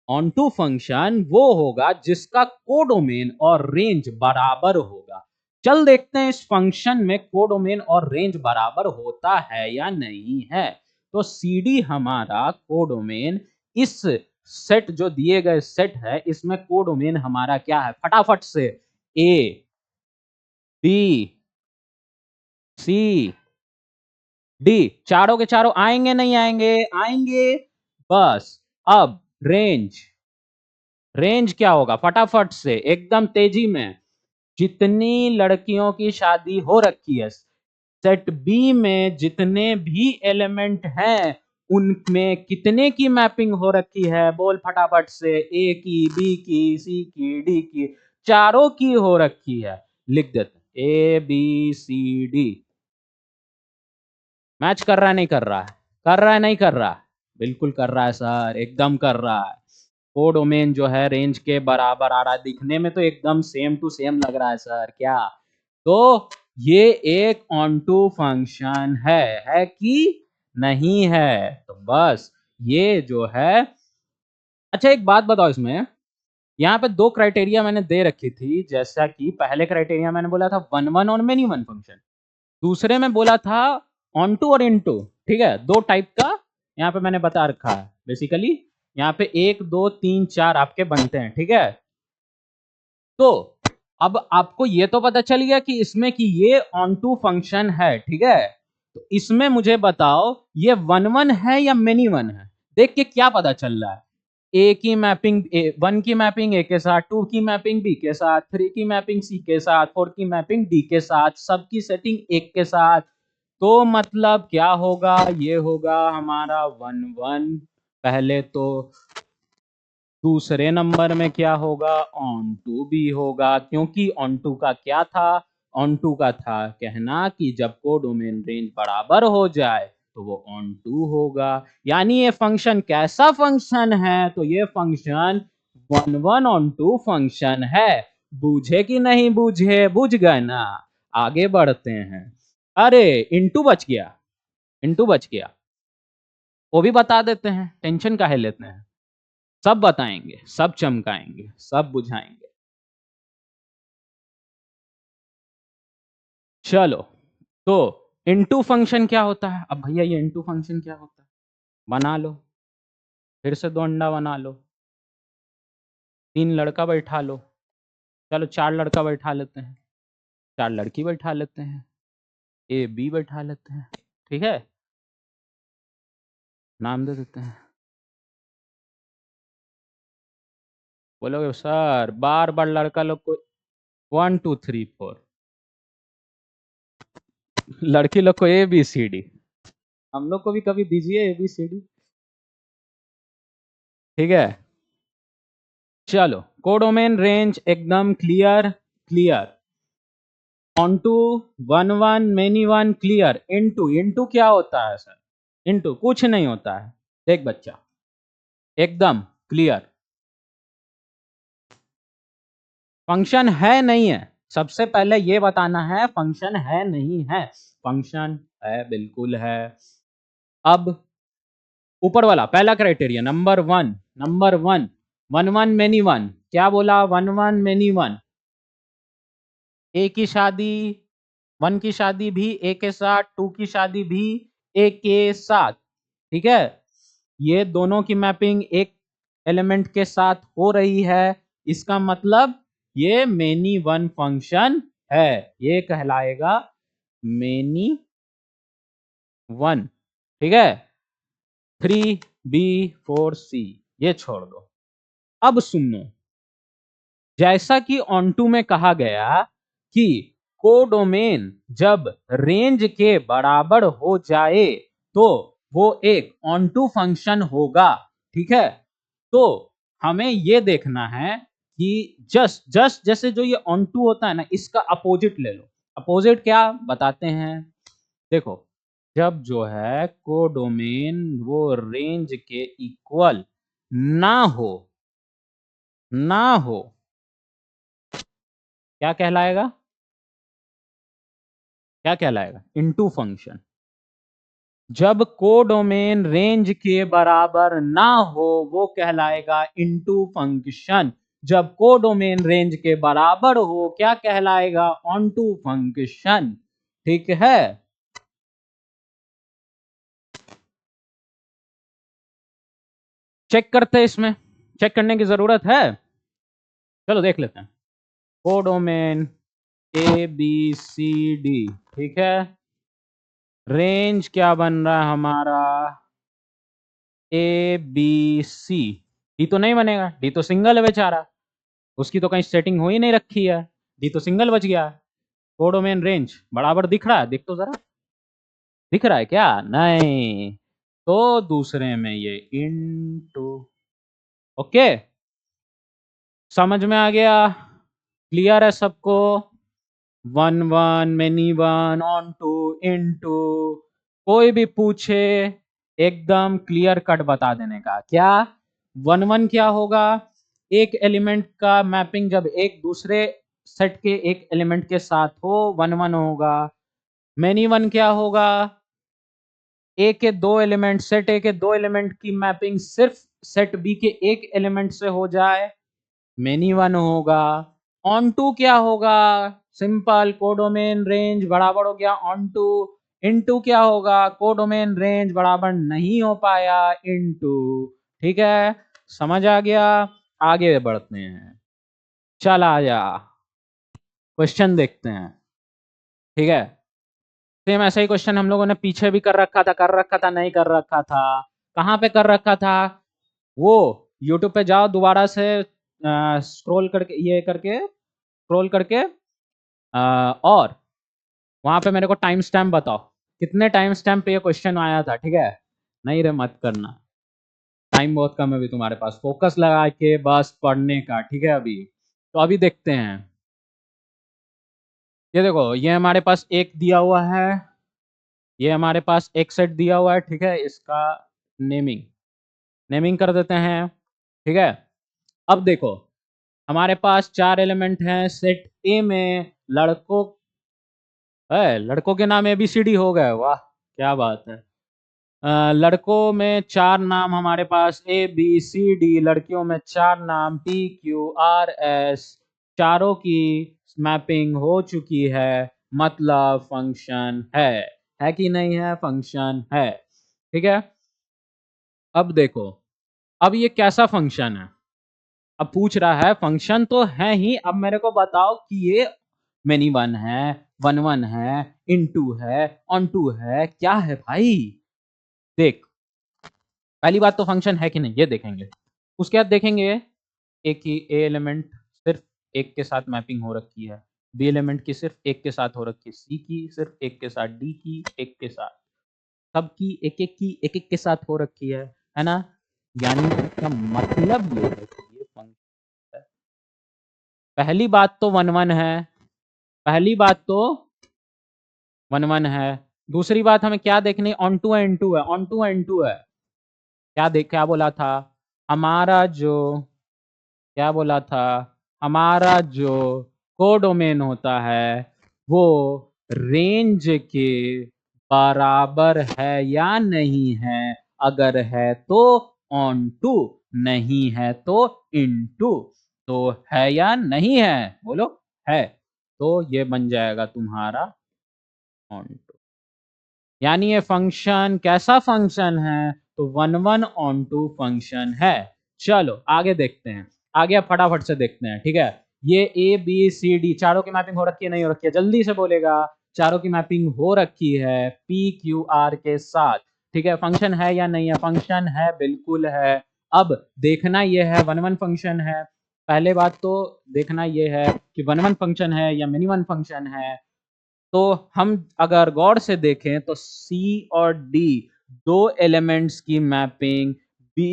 ऑन टू फंक्शन वो होगा जिसका कोडोमेन और रेंज बराबर होगा। चल देखते हैं इस फंक्शन में कोडोमेन और रेंज बराबर होता है या नहीं है। तो सीडी हमारा कोडोमेन, इस सेट जो दिए गए सेट है, इसमें कोडोमेन हमारा क्या है? फटाफट से, ए बी सी डी, चारों के चारों आएंगे नहीं आएंगे? आएंगे। बस, अब रेंज, रेंज क्या होगा? फटाफट से एकदम तेजी में, जितनी लड़कियों की शादी हो रखी है, सेट बी में जितने भी एलिमेंट हैं, उनमें कितने की मैपिंग हो रखी है? बोल फटाफट से। ए की, बी की, सी की, डी की, चारों की हो रखी है। लिख देते A B C D, match कर रहा है नहीं कर रहा है, कर रहा है नहीं कर रहा है, बिल्कुल कर रहा है सर, एकदम कर रहा है। कोडोमेन जो है रेंज के बराबर आ रहा है, दिखने में तो एकदम सेम टू सेम लग रहा है सर, क्या? तो ये एक ऑन टू फंक्शन है कि नहीं है? तो बस ये जो है, अच्छा एक बात बताओ, इसमें यहाँ पे दो क्राइटेरिया मैंने दे रखी थी, जैसा कि पहले क्राइटेरिया मैंने बोला था वन वन और मेनी वन फंक्शन, दूसरे में बोला था ऑन टू और इन टू, ठीक है, दो टाइप का यहाँ पे मैंने बता रखा है बेसिकली। यहाँ पे एक दो तीन चार आपके बनते हैं, ठीक है। तो अब आपको ये तो पता चल गया कि इसमें कि ये ऑन टू फंक्शन है, ठीक है। तो इसमें मुझे बताओ ये वन वन है या मेनी वन है, देख के क्या पता चल रहा है? ए की मैपिंग वन की मैपिंग ए के साथ, टू की मैपिंग बी के साथ, थ्री की मैपिंग सी के साथ, फोर की मैपिंग डी के साथ, सबकी सेटिंग एक के साथ। तो मतलब क्या होगा, ये होगा हमारा वन वन पहले तो, दूसरे नंबर में क्या होगा, ऑन टू भी होगा, क्योंकि ऑन टू का क्या था, ऑन टू का था कहना कि जब कोडोमेन रेंज बराबर हो जाए तो वो ऑन टू होगा। यानी ये फंक्शन कैसा फंक्शन है, तो ये function one one onto function है। बूझे कि नहीं बूझे, बूझ गए ना? आगे बढ़ते हैं। अरे इंटू बच गया, इंटू बच गया, वो भी बता देते हैं, टेंशन काहे लेते हैं, सब बताएंगे, सब चमकाएंगे, सब बुझाएंगे। चलो, तो इनटू फंक्शन क्या होता है? अब भैया ये इनटू फंक्शन क्या होता है, बना लो, फिर से दो अंडा बना लो, तीन लड़का बैठा लो, चलो चार लड़का बैठा लेते हैं, चार लड़की बैठा लेते हैं, ए बी बैठा लेते हैं, ठीक है, नाम दे देते हैं। बोलोगे सर बार बार लड़का लोग को, वन टू थ्री फोर, लड़की लोग को ए बी सी डी, हम लोग को भी कभी दीजिए ए बी सी डी, ठीक है। चलो कोडोमेन रेंज एकदम clear, clear, onto one one many one clear, into, into क्या होता है सर, इनटू कुछ नहीं होता है, देख बच्चा एकदम क्लियर। फंक्शन है नहीं है, सबसे पहले ये बताना है फंक्शन है नहीं है, फंक्शन है, बिल्कुल है। अब ऊपर वाला पहला criteria number one, number one, one one many one, क्या बोला, वन वन मेनी वन, ए की शादी, वन की शादी भी ए के साथ, टू की शादी भी ए के साथ, ठीक है। ये दोनों की मैपिंग एक एलिमेंट के साथ हो रही है, इसका मतलब ये मेनी वन फंक्शन है, ये कहलाएगा मेनी वन, ठीक है। थ्री बी फोर सी ये छोड़ दो। अब सुनो, जैसा कि ऑन टू में कहा गया कि कोडोमेन जब रेंज के बराबर हो जाए तो वो एक ऑन टू फंक्शन होगा, ठीक है। तो हमें ये देखना है कि जस्ट जस्ट जैसे जो ये ऑन टू होता है ना, इसका अपोजिट ले लो। अपोजिट क्या बताते हैं, देखो, जब जो है कोडोमेन वो रेंज के इक्वल ना हो, ना हो, क्या कहलाएगा, क्या कहलाएगा, इनटू फंक्शन। जब कोडोमेन रेंज के बराबर ना हो वो कहलाएगा इनटू फंक्शन, जब कोडोमेन रेंज के बराबर हो क्या कहलाएगा, ऑन टू फंक्शन, ठीक है। चेक करते हैं, इसमें चेक करने की जरूरत है, चलो देख लेते हैं। Codomain A B C D, ठीक है, रेंज क्या बन रहा है हमारा, ए बी सी, डी तो नहीं बनेगा, डी तो सिंगल है बेचारा, उसकी तो कहीं सेटिंग हो ही नहीं रखी है, डी तो सिंगल बच गया। कोडोमेन रेंज बराबर दिख रहा है, देख तो जरा, दिख रहा है क्या, नहीं, तो दूसरे में ये इनटू, ओके, समझ में आ गया, क्लियर है सबको, one one many one onto into, कोई भी पूछे एकदम क्लियर कट बता देने का। क्या 1-1 क्या होगा? एक एलिमेंट का मैपिंग जब एक दूसरे सेट के एक एलिमेंट के साथ हो 1-1 होगा। मेनी वन क्या होगा? ए के दो एलिमेंट, सेट ए के दो एलिमेंट की मैपिंग सिर्फ सेट बी के एक एलिमेंट से हो जाए, मेनी वन होगा। ऑन टू क्या होगा? सिंपल, कोडोमेन रेंज बराबर हो गया ऑन टू। इनटू क्या होगा? कोडोमेन रेंज बराबर नहीं हो पाया इनटू। ठीक है, समझ आ गया? आगे बढ़ते हैं, चल आ जा, क्वेश्चन देखते हैं। ठीक है, सेम ऐसा ही क्वेश्चन हम लोगों ने पीछे भी कर रखा था, नहीं कर रखा था। कहाँ पे कर रखा था? वो यूट्यूब पे जाओ, दोबारा से स्क्रॉल करके, ये करके स्क्रॉल करके, और वहां पे मेरे को टाइम स्टैम्प बताओ, कितने टाइम स्टैम्प पे ये क्वेश्चन आया था। ठीक है, नहीं रे मत करना, टाइम बहुत कम है अभी तुम्हारे पास, फोकस लगा के बस पढ़ने का। ठीक है, अभी तो अभी देखते हैं। ये देखो, ये हमारे पास एक दिया हुआ है, ये हमारे पास एक सेट दिया हुआ है। ठीक है, इसका नेमिंग नेमिंग कर देते हैं। ठीक है, अब देखो, हमारे पास 4 एलिमेंट हैं सेट ए में। लड़कों लड़कों के नाम ABCD हो गए, वाह क्या बात है। लड़कों में 4 नाम हमारे पास ABCD, लड़कियों में 4 नाम PQRS। चारों की मैपिंग हो चुकी है, मतलब फंक्शन है कि नहीं है? फंक्शन है। ठीक है, अब देखो, अब ये कैसा फंक्शन है? अब पूछ रहा है फंक्शन तो है ही, अब मेरे को बताओ कि ये मेनी वन है, 1-1 है, इनटू है, ऑन टू है, क्या है भाई? देख, पहली बात तो फंक्शन है कि नहीं ये देखेंगे। उसके बाद देखेंगे एक ही ए एलिमेंट सिर्फ एक के साथ मैपिंग हो रखी है, बी एलिमेंट की सिर्फ एक के साथ हो रखी है, सी की सिर्फ एक के साथ, डी की एक के साथ, सबकी एक एक की एक एक के साथ हो रखी है ना? यानी इसका मतलब ये है कि ये फंक्शन है। पहली बात तो 1-1 है, पहली बात तो 1-1 है। दूसरी बात हमें क्या देखनी? ऑन टू एंड टू है, ऑन टू एंड टू है। क्या बोला था? हमारा जो क्या बोला था? हमारा जो कोडोमेन होता है वो रेंज के बराबर है या नहीं है? अगर है तो ऑन टू, नहीं है तो इनटू। तो है या नहीं है? बोलो। है, तो ये बन जाएगा तुम्हारा ऑन टू। यानी ये फंक्शन कैसा फंक्शन है? तो 1-1 ऑन टू फंक्शन है। चलो आगे देखते हैं, आगे फटाफट से देखते हैं। ठीक है, ये ABCD चारों की मैपिंग हो रखी है, नहीं हो रखी है? जल्दी से बोलेगा। चारों की मैपिंग हो रखी है PQR के साथ। ठीक है, फंक्शन है या नहीं है? फंक्शन है, बिल्कुल है। अब देखना ये है 1-1 फंक्शन है। पहले बात तो देखना ये है कि 1-1 फंक्शन है या मिनी वन फंक्शन है। तो हम अगर गौर से देखें तो C और D दो एलिमेंट्स की मैपिंग बी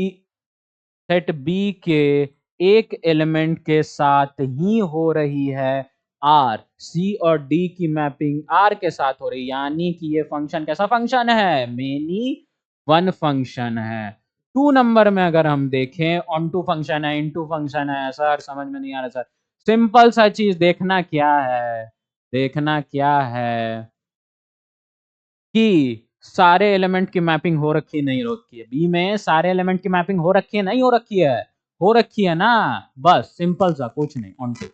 सेट बी के एक एलिमेंट के साथ ही हो रही है। आर सी और डी की मैपिंग आर के साथ हो रही है, यानी कि ये फंक्शन कैसा फंक्शन है? मेनी वन फंक्शन है। 2 नंबर में अगर हम देखें, ऑन टू फंक्शन है, इन टू फंक्शन है। सर समझ में नहीं आ रहा सर। सिंपल सा चीज देखना क्या है, देखना क्या है कि सारे एलिमेंट की मैपिंग हो रखी है, नहीं हो रखी है? बी में सारे एलिमेंट की मैपिंग हो रखी है, नहीं हो रखी है? हो रखी है ना, बस सिंपल सा, कुछ नहीं। ऑन टू,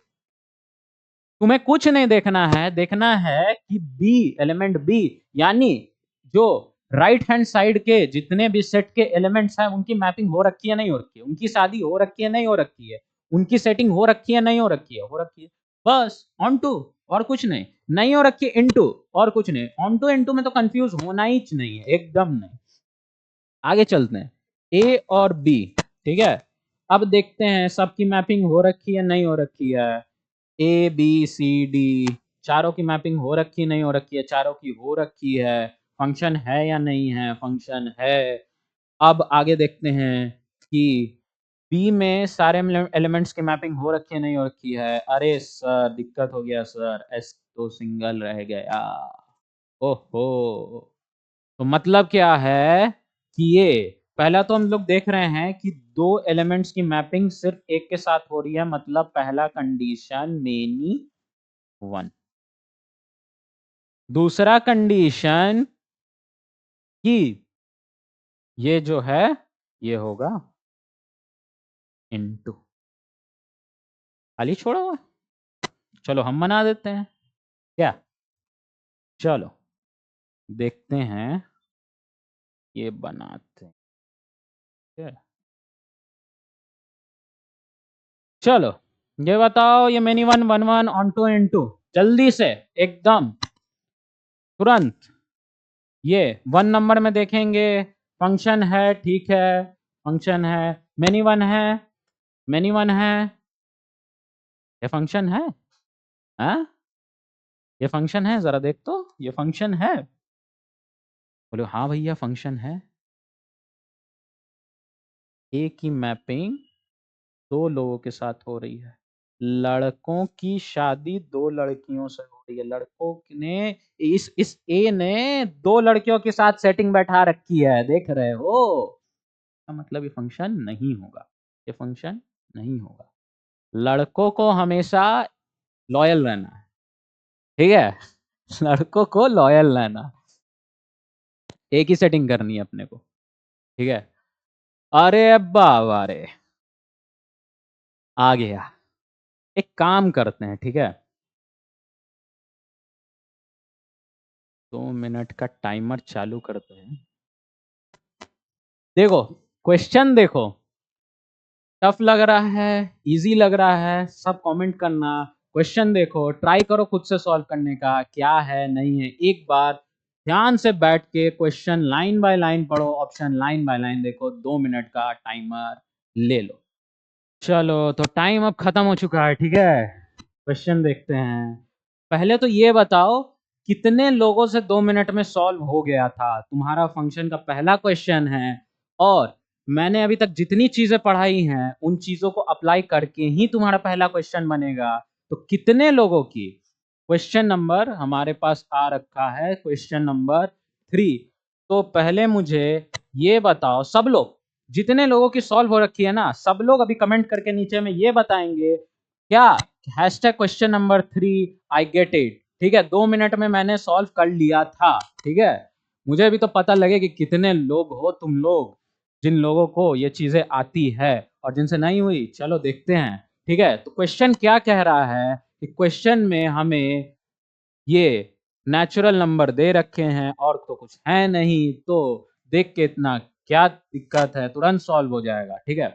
तुम्हें कुछ नहीं देखना है, देखना है कि बी एलिमेंट बी, यानी जो राइट हैंड साइड के जितने भी सेट के एलिमेंट्स हैं उनकी मैपिंग हो रखी है, नहीं हो रखी है? उनकी शादी हो रखी है, नहीं हो रखी है? उनकी सेटिंग हो रखी है, नहीं हो रखी है? हो रखी है, बस ऑन टू, और कुछ नहीं। नहीं हो रखी है इनटू, और कुछ नहीं। ऑन टू इनटू में तो कंफ्यूज होना ही नहीं है, एकदम नहीं। आगे चलते हैं, ए और बी। ठीक है, अब देखते हैं सबकी मैपिंग हो रखी है, नहीं हो रखी है? ABCD चारों की मैपिंग हो रखी, नहीं हो रखी है? चारों की हो रखी है। फंक्शन है या नहीं है? फंक्शन है। अब आगे देखते हैं कि बी में सारे एलिमेंट्स की मैपिंग हो रखी है, नहीं हो रखी है? अरे सर दिक्कत हो गया सर, एस तो सिंगल रह गया। ओहो, तो मतलब क्या है कि ये पहला तो हम लोग देख रहे हैं कि दो एलिमेंट्स की मैपिंग सिर्फ एक के साथ हो रही है, मतलब पहला कंडीशन मेनी वन। दूसरा कंडीशन कि ये जो है ये होगा इनटू, खाली छोड़ा हुआ। चलो हम बना देते हैं क्या, चलो देखते हैं, ये बनाते हैं क्या? चलो ये बताओ, ये many one one one onto into, जल्दी से एकदम तुरंत। ये वन नंबर में देखेंगे, फंक्शन है, ठीक है, फंक्शन है, मेनी वन है, मेनी वन है, ये फंक्शन है, हाँ ये फंक्शन है, जरा देख तो ये फंक्शन है। बोलो हाँ भैया फंक्शन है। एक ही मैपिंग दो लोगों के साथ हो रही है, लड़कों की शादी दो लड़कियों से हो रही है, लड़कों ने इस ए ने दो लड़कियों के साथ सेटिंग बैठा रखी है, देख रहे हो, का मतलब ये फंक्शन नहीं होगा, ये फंक्शन नहीं होगा। लड़कों को हमेशा लॉयल रहना है, ठीक है, लड़कों को लॉयल रहना, एक ही सेटिंग करनी है अपने को, ठीक है। अरे बाबा रे, आ गया। एक काम करते हैं, ठीक है, 2 मिनट का टाइमर चालू करते हैं। देखो क्वेश्चन देखो, टफ लग रहा है, इजी लग रहा है, सब कमेंट करना। क्वेश्चन देखो, ट्राई करो खुद से सॉल्व करने का, क्या है नहीं है, एक बार ध्यान से बैठ के क्वेश्चन लाइन बाय लाइन पढ़ो, ऑप्शन लाइन बाय लाइन देखो, 2 मिनट का टाइमर ले लो। चलो तो टाइम अब खत्म हो चुका है, ठीक है, क्वेश्चन देखते हैं। पहले तो ये बताओ कितने लोगों से 2 मिनट में सॉल्व हो गया था, तुम्हारा फंक्शन का पहला क्वेश्चन है, और मैंने अभी तक जितनी चीजें पढ़ाई हैं उन चीजों को अप्लाई करके ही तुम्हारा पहला क्वेश्चन बनेगा। तो कितने लोगों की, क्वेश्चन नंबर हमारे पास आ रखा है, क्वेश्चन नंबर 3। तो पहले मुझे ये बताओ, सब लोग जितने लोगों की सॉल्व हो रखी है ना, सब लोग अभी कमेंट करके नीचे में ये बताएंगे क्या, hashtag question number 3 I get it, ठीक है, 2 मिनट में मैंने सॉल्व कर लिया था, ठीक है। मुझे भी तो पता लगे कि कितने लोग हो तुम लोग, जिन लोगों को ये चीजें आती है और जिनसे नहीं हुई। चलो देखते हैं, ठीक है। तो क्वेश्चन क्या कह रहा है कि क्वेश्चन में हमें ये नेचुरल नंबर दे रखे हैं और तो कुछ है नहीं, तो देख के इतना क्या दिक्कत है, तुरंत सॉल्व हो जाएगा, ठीक है।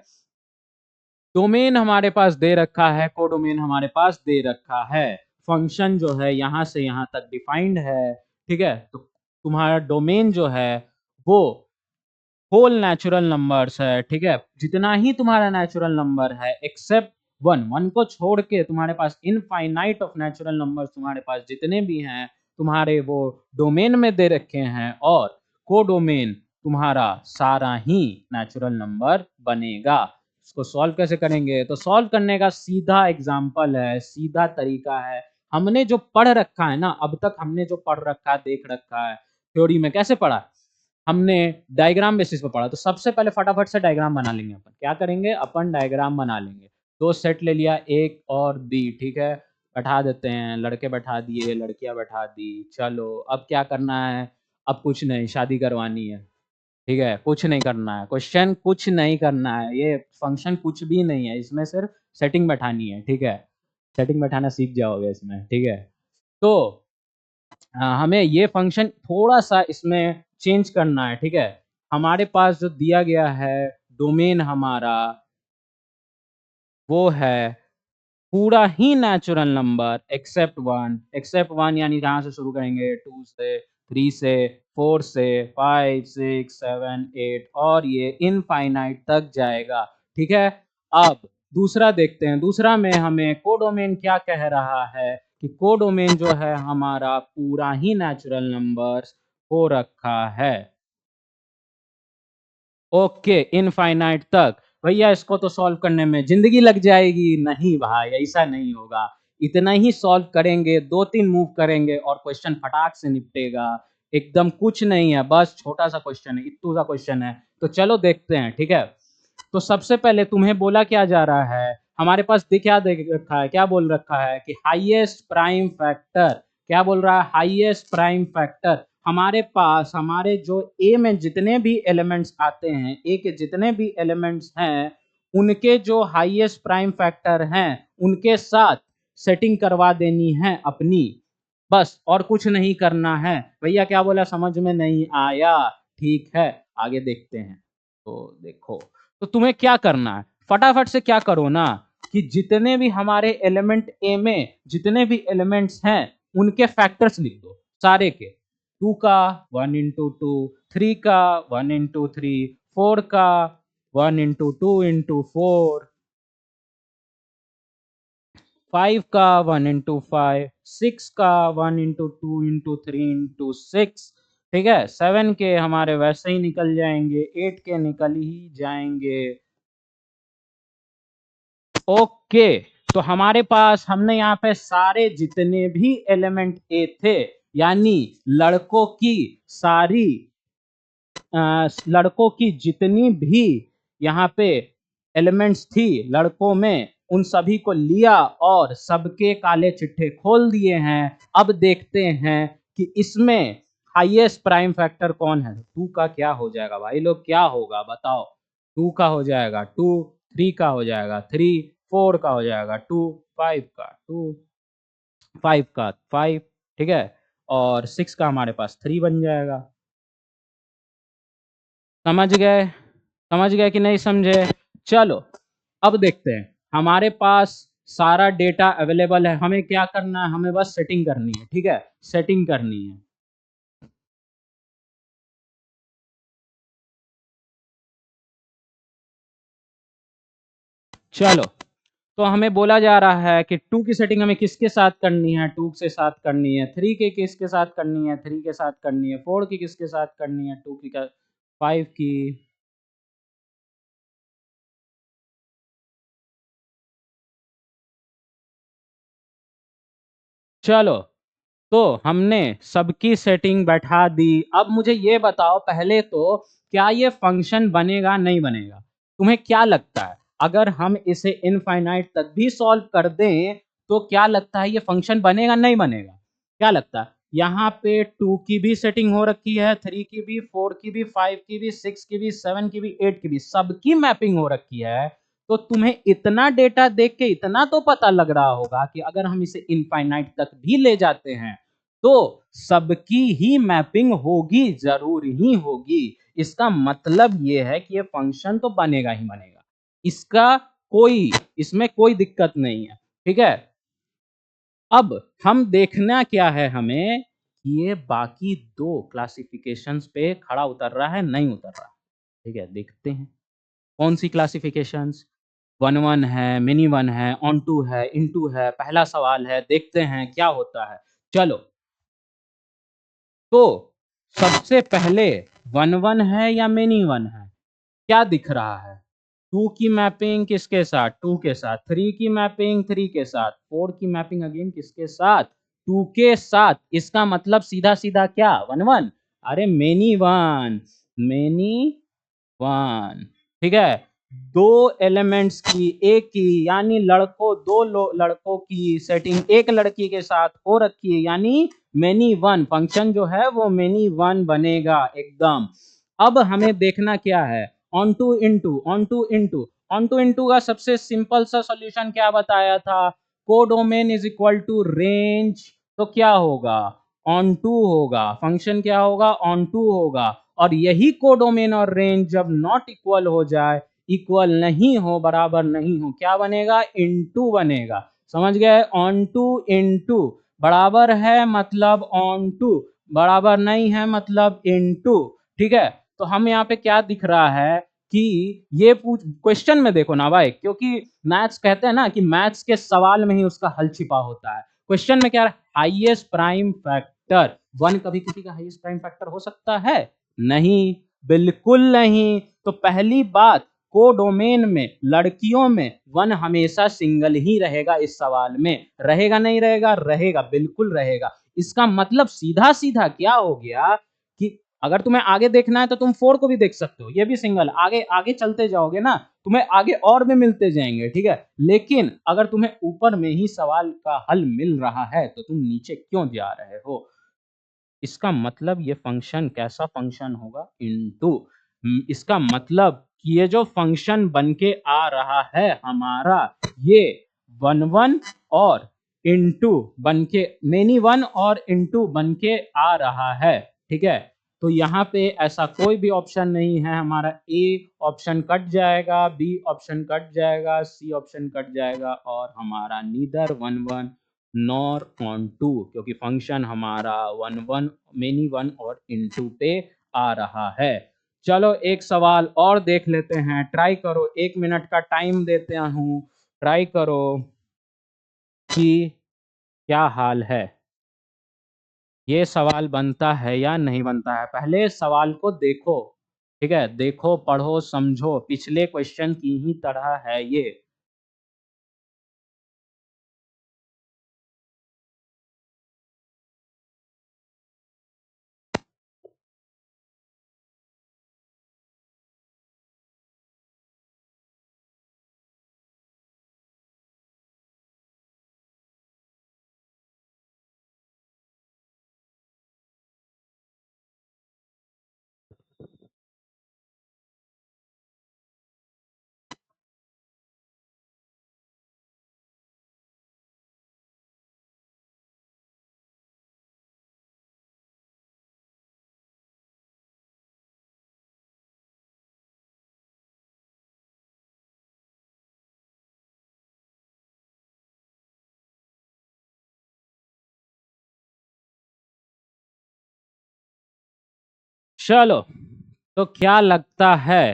डोमेन हमारे पास दे रखा है, कोडोमेन हमारे पास दे रखा है, फंक्शन जो है यहां से यहां तक डिफाइंड है, ठीक है। तो तुम्हारा डोमेन जो है वो होल नेचुरल नंबर्स है, ठीक है, जितना ही तुम्हारा नेचुरल नंबर है एक्सेप्ट वन, वन को छोड़ के तुम्हारे पास इनफाइनाइट ऑफ नेचुरल नंबर्स, तुम्हारे पास जितने भी हैं तुम्हारे वो डोमेन में दे रखे हैं, और कोडोमेन तुम्हारा सारा ही नेचुरल नंबर बनेगा। इसको सॉल्व कैसे करेंगे, तो सॉल्व करने का सीधा एग्जांपल है, सीधा तरीका है, हमने जो पढ़ रखा है ना, अब तक हमने जो पढ़ रखा है, देख रखा है थ्योरी में, कैसे पढ़ा, हमने डायग्राम बेसिस पे पढ़ा। तो सबसे पहले फटाफट से डायग्राम बना लेंगे, अपन क्या करेंगे, अपन डायग्राम बना लेंगे। दो सेट ले लिया, एक और बी, ठीक है, बैठा देते हैं, लड़के बैठा दिए, लड़कियां बैठा दी। चलो अब क्या करना है, अब कुछ नहीं, शादी करवानी है, ठीक है, कुछ नहीं करना है, क्वेश्चन कुछ नहीं करना है, ये फंक्शन कुछ भी नहीं है, इसमें सिर्फ सेटिंग बैठानी है, ठीक है, सेटिंग बैठाना सीख जाओगे इसमें, ठीक है। तो हमें ये फंक्शन थोड़ा सा इसमें चेंज करना है, ठीक है। हमारे पास जो दिया गया है डोमेन हमारा, वो है पूरा ही नेचुरल नंबर एक्सेप्ट वन, यानी जहां से शुरू करेंगे 2 से, 3 से, 4 से, 5 6 7 8 और ये इनफाइनाइट तक जाएगा, ठीक है। अब दूसरा देखते हैं, दूसरा में हमें कोडोमेन क्या कह रहा है कि कोडोमेन जो है हमारा पूरा ही नेचुरल नंबर्स हो रखा है, ओके, इनफाइनाइट तक। भैया इसको तो सॉल्व करने में जिंदगी लग जाएगी, नहीं भाई ऐसा नहीं होगा, इतना ही सॉल्व करेंगे, 2-3 मूव करेंगे और क्वेश्चन फटाक से निपटेगा, एकदम कुछ नहीं है, बस छोटा सा क्वेश्चन है, इतना सा क्वेश्चन है। तो चलो देखते हैं, ठीक है। तो सबसे पहले तुम्हें बोला क्या जा रहा है, हमारे पास क्या देख रखा है, क्या बोल रखा है कि हाईएस्ट प्राइम फैक्टर, क्या बोल रहा है, हाईएस्ट प्राइम फैक्टर। हमारे पास हमारे जो ए में जितने भी एलिमेंट्स आते हैं, ए के जितने भी एलिमेंट्स हैं, उनके जो हाईएस्ट प्राइम फैक्टर हैं उनके साथ सेटिंग करवा देनी है अपनी, बस और कुछ नहीं करना है। भैया क्या बोला, समझ में नहीं आया, ठीक है आगे देखते हैं। तो देखो, तो तुम्हें क्या करना है, फटाफट से क्या करो ना, कि जितने भी हमारे एलिमेंट ए में जितने भी एलिमेंट्स हैं उनके फैक्टर्स लिख दो सारे के। 2 का 1 इंटू 2, 3 का 1 इंटू 3, 4 का 1 इंटू 2 इंटू 4, 5 का 1 इंटू 5, 6 का 1 इंटू 2 इंटू 3 इंटू 6, ठीक है। 7 के हमारे वैसे ही निकल जाएंगे, 8 के निकल ही जाएंगे। ओके, तो हमारे पास हमने यहाँ पे सारे जितने भी एलिमेंट ए थे, यानी लड़कों की सारी लड़कों की जितनी भी यहाँ पे एलिमेंट्स थी लड़कों में, उन सभी को लिया और सबके काले चिट्ठे खोल दिए हैं। अब देखते हैं कि इसमें हाईएस्ट प्राइम फैक्टर कौन है। 2 का क्या हो जाएगा भाई लोग, क्या होगा बताओ। 2 का हो जाएगा 2, 3 का हो जाएगा 3, 4 का हो जाएगा 2, 5 का 2, 5 का 5, ठीक है, और 6 का हमारे पास 3 बन जाएगा। समझ गए, समझ गए कि नहीं समझे। चलो अब देखते हैं, हमारे पास सारा डेटा अवेलेबल है, हमें क्या करना है, हमें बस सेटिंग करनी है, ठीक है, सेटिंग करनी है। चलो, तो हमें बोला जा रहा है कि 2 की सेटिंग हमें किसके साथ करनी है, 2 के साथ करनी है, 3 के किसके साथ करनी है, 3 के साथ करनी है, 4 की किसके साथ करनी है, 2 की, 5 की। चलो, तो हमने सबकी सेटिंग बैठा दी। अब मुझे ये बताओ पहले तो, क्या ये फंक्शन बनेगा नहीं बनेगा, तुम्हें क्या लगता है, अगर हम इसे इनफाइनाइट तक भी सॉल्व कर दें तो क्या लगता है ये फंक्शन बनेगा नहीं बनेगा, क्या लगता है। यहाँ पे 2 की भी सेटिंग हो रखी है, 3 की भी, 4 की भी, 5 की भी, 6 की भी, 7 की भी, 8 की भी, सबकी मैपिंग हो रखी है। तो तुम्हें इतना डेटा देख के इतना तो पता लग रहा होगा कि अगर हम इसे इनफाइनाइट तक भी ले जाते हैं तो सबकी ही मैपिंग होगी, जरूर ही होगी। इसका मतलब ये है कि ये फंक्शन तो बनेगा ही बनेगा, इसका कोई, इसमें कोई दिक्कत नहीं है, ठीक है। अब हम देखना क्या है हमें, कि ये बाकी दो क्लासिफिकेशंस पे खड़ा उतर रहा है नहीं उतर रहा, ठीक है, देखते हैं कौन सी क्लासिफिकेशंस। 1-1 है, मिनी 1 है, ऑन टू है, इनटू है, पहला सवाल है, देखते हैं क्या होता है। चलो, तो सबसे पहले 1-1 है या मेनी 1 है, क्या दिख रहा है। 2 की मैपिंग किसके साथ, 2 के साथ, 3 की मैपिंग 3 के साथ, 4 की मैपिंग अगेन किसके साथ, 2 के साथ। इसका मतलब सीधा सीधा क्या, 1-1, अरे मेनी 1, मेनी 1, ठीक है। दो एलिमेंट्स की, एक की यानी लड़कों, लड़कों की सेटिंग एक लड़की के साथ हो रखी है, यानी मेनी 1, फंक्शन जो है वो मेनी 1 बनेगा एकदम। अब हमें देखना क्या है, onto into, onto into, onto into का सबसे सिंपल सा सॉल्यूशन क्या बताया था, codomain is equal to range. तो क्या होगा, ऑन टू होगा, फंक्शन क्या होगा, ऑन टू होगा। और यही कोडोमेन और रेंज जब नॉट इक्वल हो जाए, इक्वल नहीं हो, बराबर नहीं हो, क्या बनेगा, इनटू बनेगा। समझ गए, ऑन टू इनटू, बराबर है मतलब ऑन टू, बराबर नहीं है मतलब इनटू, ठीक है। तो हम यहाँ पे क्या दिख रहा है कि ये पूछ क्वेश्चन में देखो ना भाई, क्योंकि मैथ्स कहते हैं ना कि मैथ्स के सवाल में ही उसका हल छिपा होता है। क्वेश्चन में क्या, हाईएस्ट प्राइम फैक्टर 1 कभी किसी का हाईएस्ट प्राइम फैक्टर हो सकता है, नहीं, बिल्कुल नहीं। तो पहली बात, कोडोमेन में लड़कियों में 1 हमेशा सिंगल ही रहेगा, इस सवाल में रहेगा नहीं रहेगा, रहेगा, बिल्कुल रहेगा। इसका मतलब सीधा सीधा क्या हो गया कि अगर तुम्हें आगे देखना है तो तुम 4 को भी देख सकते हो, ये भी सिंगल, आगे आगे चलते जाओगे ना, तुम्हें आगे और भी मिलते जाएंगे, ठीक है। लेकिन अगर तुम्हें ऊपर में ही सवाल का हल मिल रहा है तो तुम नीचे क्यों जा रहे हो? इसका मतलब ये फंक्शन कैसा फंक्शन होगा? इनटू। इसका मतलब कि ये जो फंक्शन बन के आ रहा है हमारा, ये 1 1 और इनटू बन के, मेनी 1 और इनटू बन के आ रहा है, ठीक है। तो यहाँ पे ऐसा कोई भी ऑप्शन नहीं है हमारा। ए ऑप्शन कट जाएगा, बी ऑप्शन कट जाएगा, सी ऑप्शन कट जाएगा, और हमारा नीदर 1 1 नॉर ऑन टू, क्योंकि फंक्शन हमारा 1 1 मेनी 1 और इनटू पे आ रहा है। चलो एक सवाल और देख लेते हैं, ट्राई करो, 1 मिनट का टाइम देते हूँ, ट्राई करो कि क्या हाल है, ये सवाल बनता है या नहीं बनता है। पहले सवाल को देखो, ठीक है, देखो, पढ़ो, समझो, पिछले क्वेश्चन की ही तरह है ये। चलो, तो क्या लगता है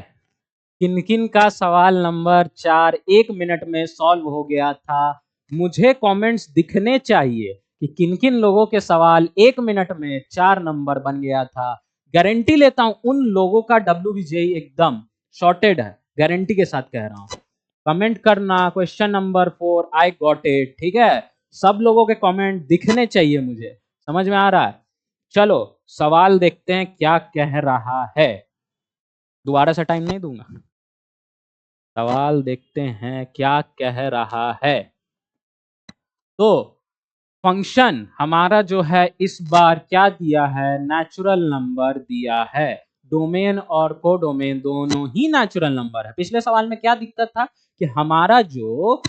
किन किन का सवाल नंबर 4 1 मिनट में सॉल्व हो गया था? मुझे कमेंट्स दिखने चाहिए कि किन किन लोगों के सवाल 1 मिनट में 4 नंबर बन गया था। गारंटी लेता हूं उन लोगों का WBJ एकदम शॉर्टेड है, गारंटी के साथ कह रहा हूं। कमेंट करना question number 4 I got it, ठीक है। सब लोगों के कमेंट दिखने चाहिए मुझे, समझ में आ रहा है? चलो सवाल देखते हैं क्या कह रहा है, दोबारा से टाइम नहीं दूंगा। सवाल देखते हैं क्या कह रहा है। तो फंक्शन हमारा जो है इस बार क्या दिया है? नेचुरल नंबर दिया है। डोमेन और कोडोमेन दोनों ही नेचुरल नंबर है। पिछले सवाल में क्या दिक्कत था कि हमारा जो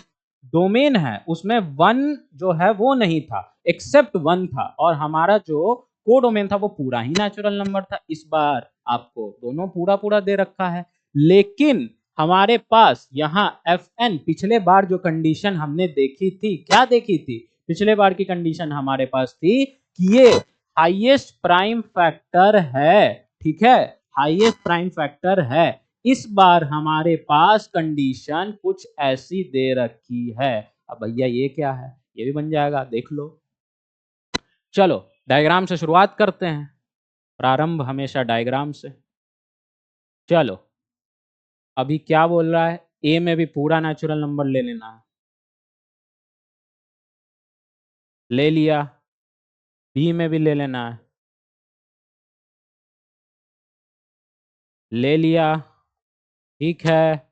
डोमेन है उसमें 1 जो है वो नहीं था, एक्सेप्ट 1 था, और हमारा जो कोडोमेन था वो पूरा ही नेचुरल नंबर था। इस बार आपको दोनों पूरा पूरा दे रखा है, लेकिन हमारे पास यहाँ Fn, पिछले बार जो कंडीशन हमने देखी थी, क्या देखी थी? पिछले बार की कंडीशन हमारे पास थी कि ये हाईएस्ट प्राइम फैक्टर है, ठीक है, हाईएस्ट प्राइम फैक्टर है। इस बार हमारे पास कंडीशन कुछ ऐसी दे रखी है। अब भैया ये क्या है? ये भी बन जाएगा, देख लो। चलो डायग्राम से शुरुआत करते हैं, प्रारंभ हमेशा डायग्राम से। चलो अभी क्या बोल रहा है? ए में भी पूरा नेचुरल नंबर ले लेना है, ले लिया। बी में भी ले लेना है, ले लिया, ठीक है।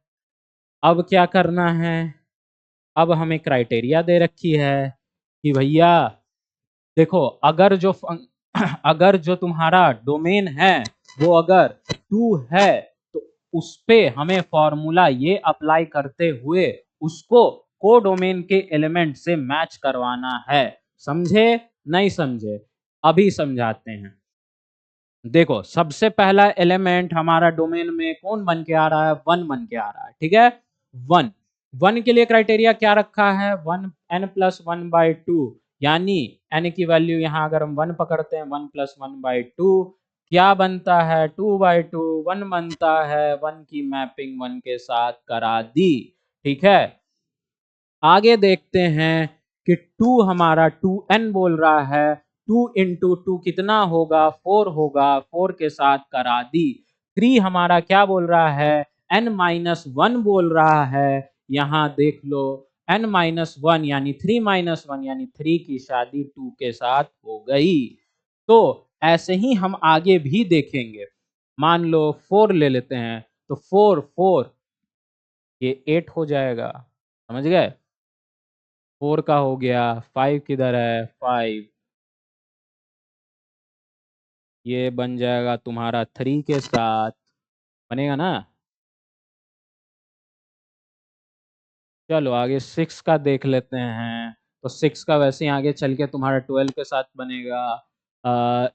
अब क्या करना है? अब हमें क्राइटेरिया दे रखी है कि भैया देखो, अगर जो तुम्हारा डोमेन है वो अगर 2 है तो उस पे हमें फॉर्मूला ये अप्लाई करते हुए उसको कोडोमेन के एलिमेंट से मैच करवाना है। समझे? नहीं समझे? अभी समझाते हैं। देखो सबसे पहला एलिमेंट हमारा डोमेन में कौन बन के आ रहा है? 1 बन के आ रहा है, ठीक है। 1 1 के लिए क्राइटेरिया क्या रखा है? 1 n+1/2, यानी n की वैल्यू यहाँ अगर हम 1 पकड़ते हैं, 1+1/2 क्या बनता है? 2/2, 1 बनता है। 1 की मैपिंग 1 के साथ करा दी, ठीक है। आगे देखते हैं कि 2 हमारा 2n बोल रहा है, 2 इंटू 2 कितना होगा? 4 होगा, 4 के साथ करा दी। 3 हमारा क्या बोल रहा है? n-1 बोल रहा है, यहाँ देख लो n-1 यानी 3-1 यानी 3 की शादी 2 के साथ हो गई। तो ऐसे ही हम आगे भी देखेंगे। मान लो 4 ले लेते हैं, तो 4 ये 8 हो जाएगा, समझ गए? 4 का हो गया, 5 किधर है? 5 ये बन जाएगा तुम्हारा 3 के साथ, बनेगा ना? चलो आगे 6 का देख लेते हैं। तो 6 का वैसे ही आगे चल के तुम्हारा 12 के साथ बनेगा।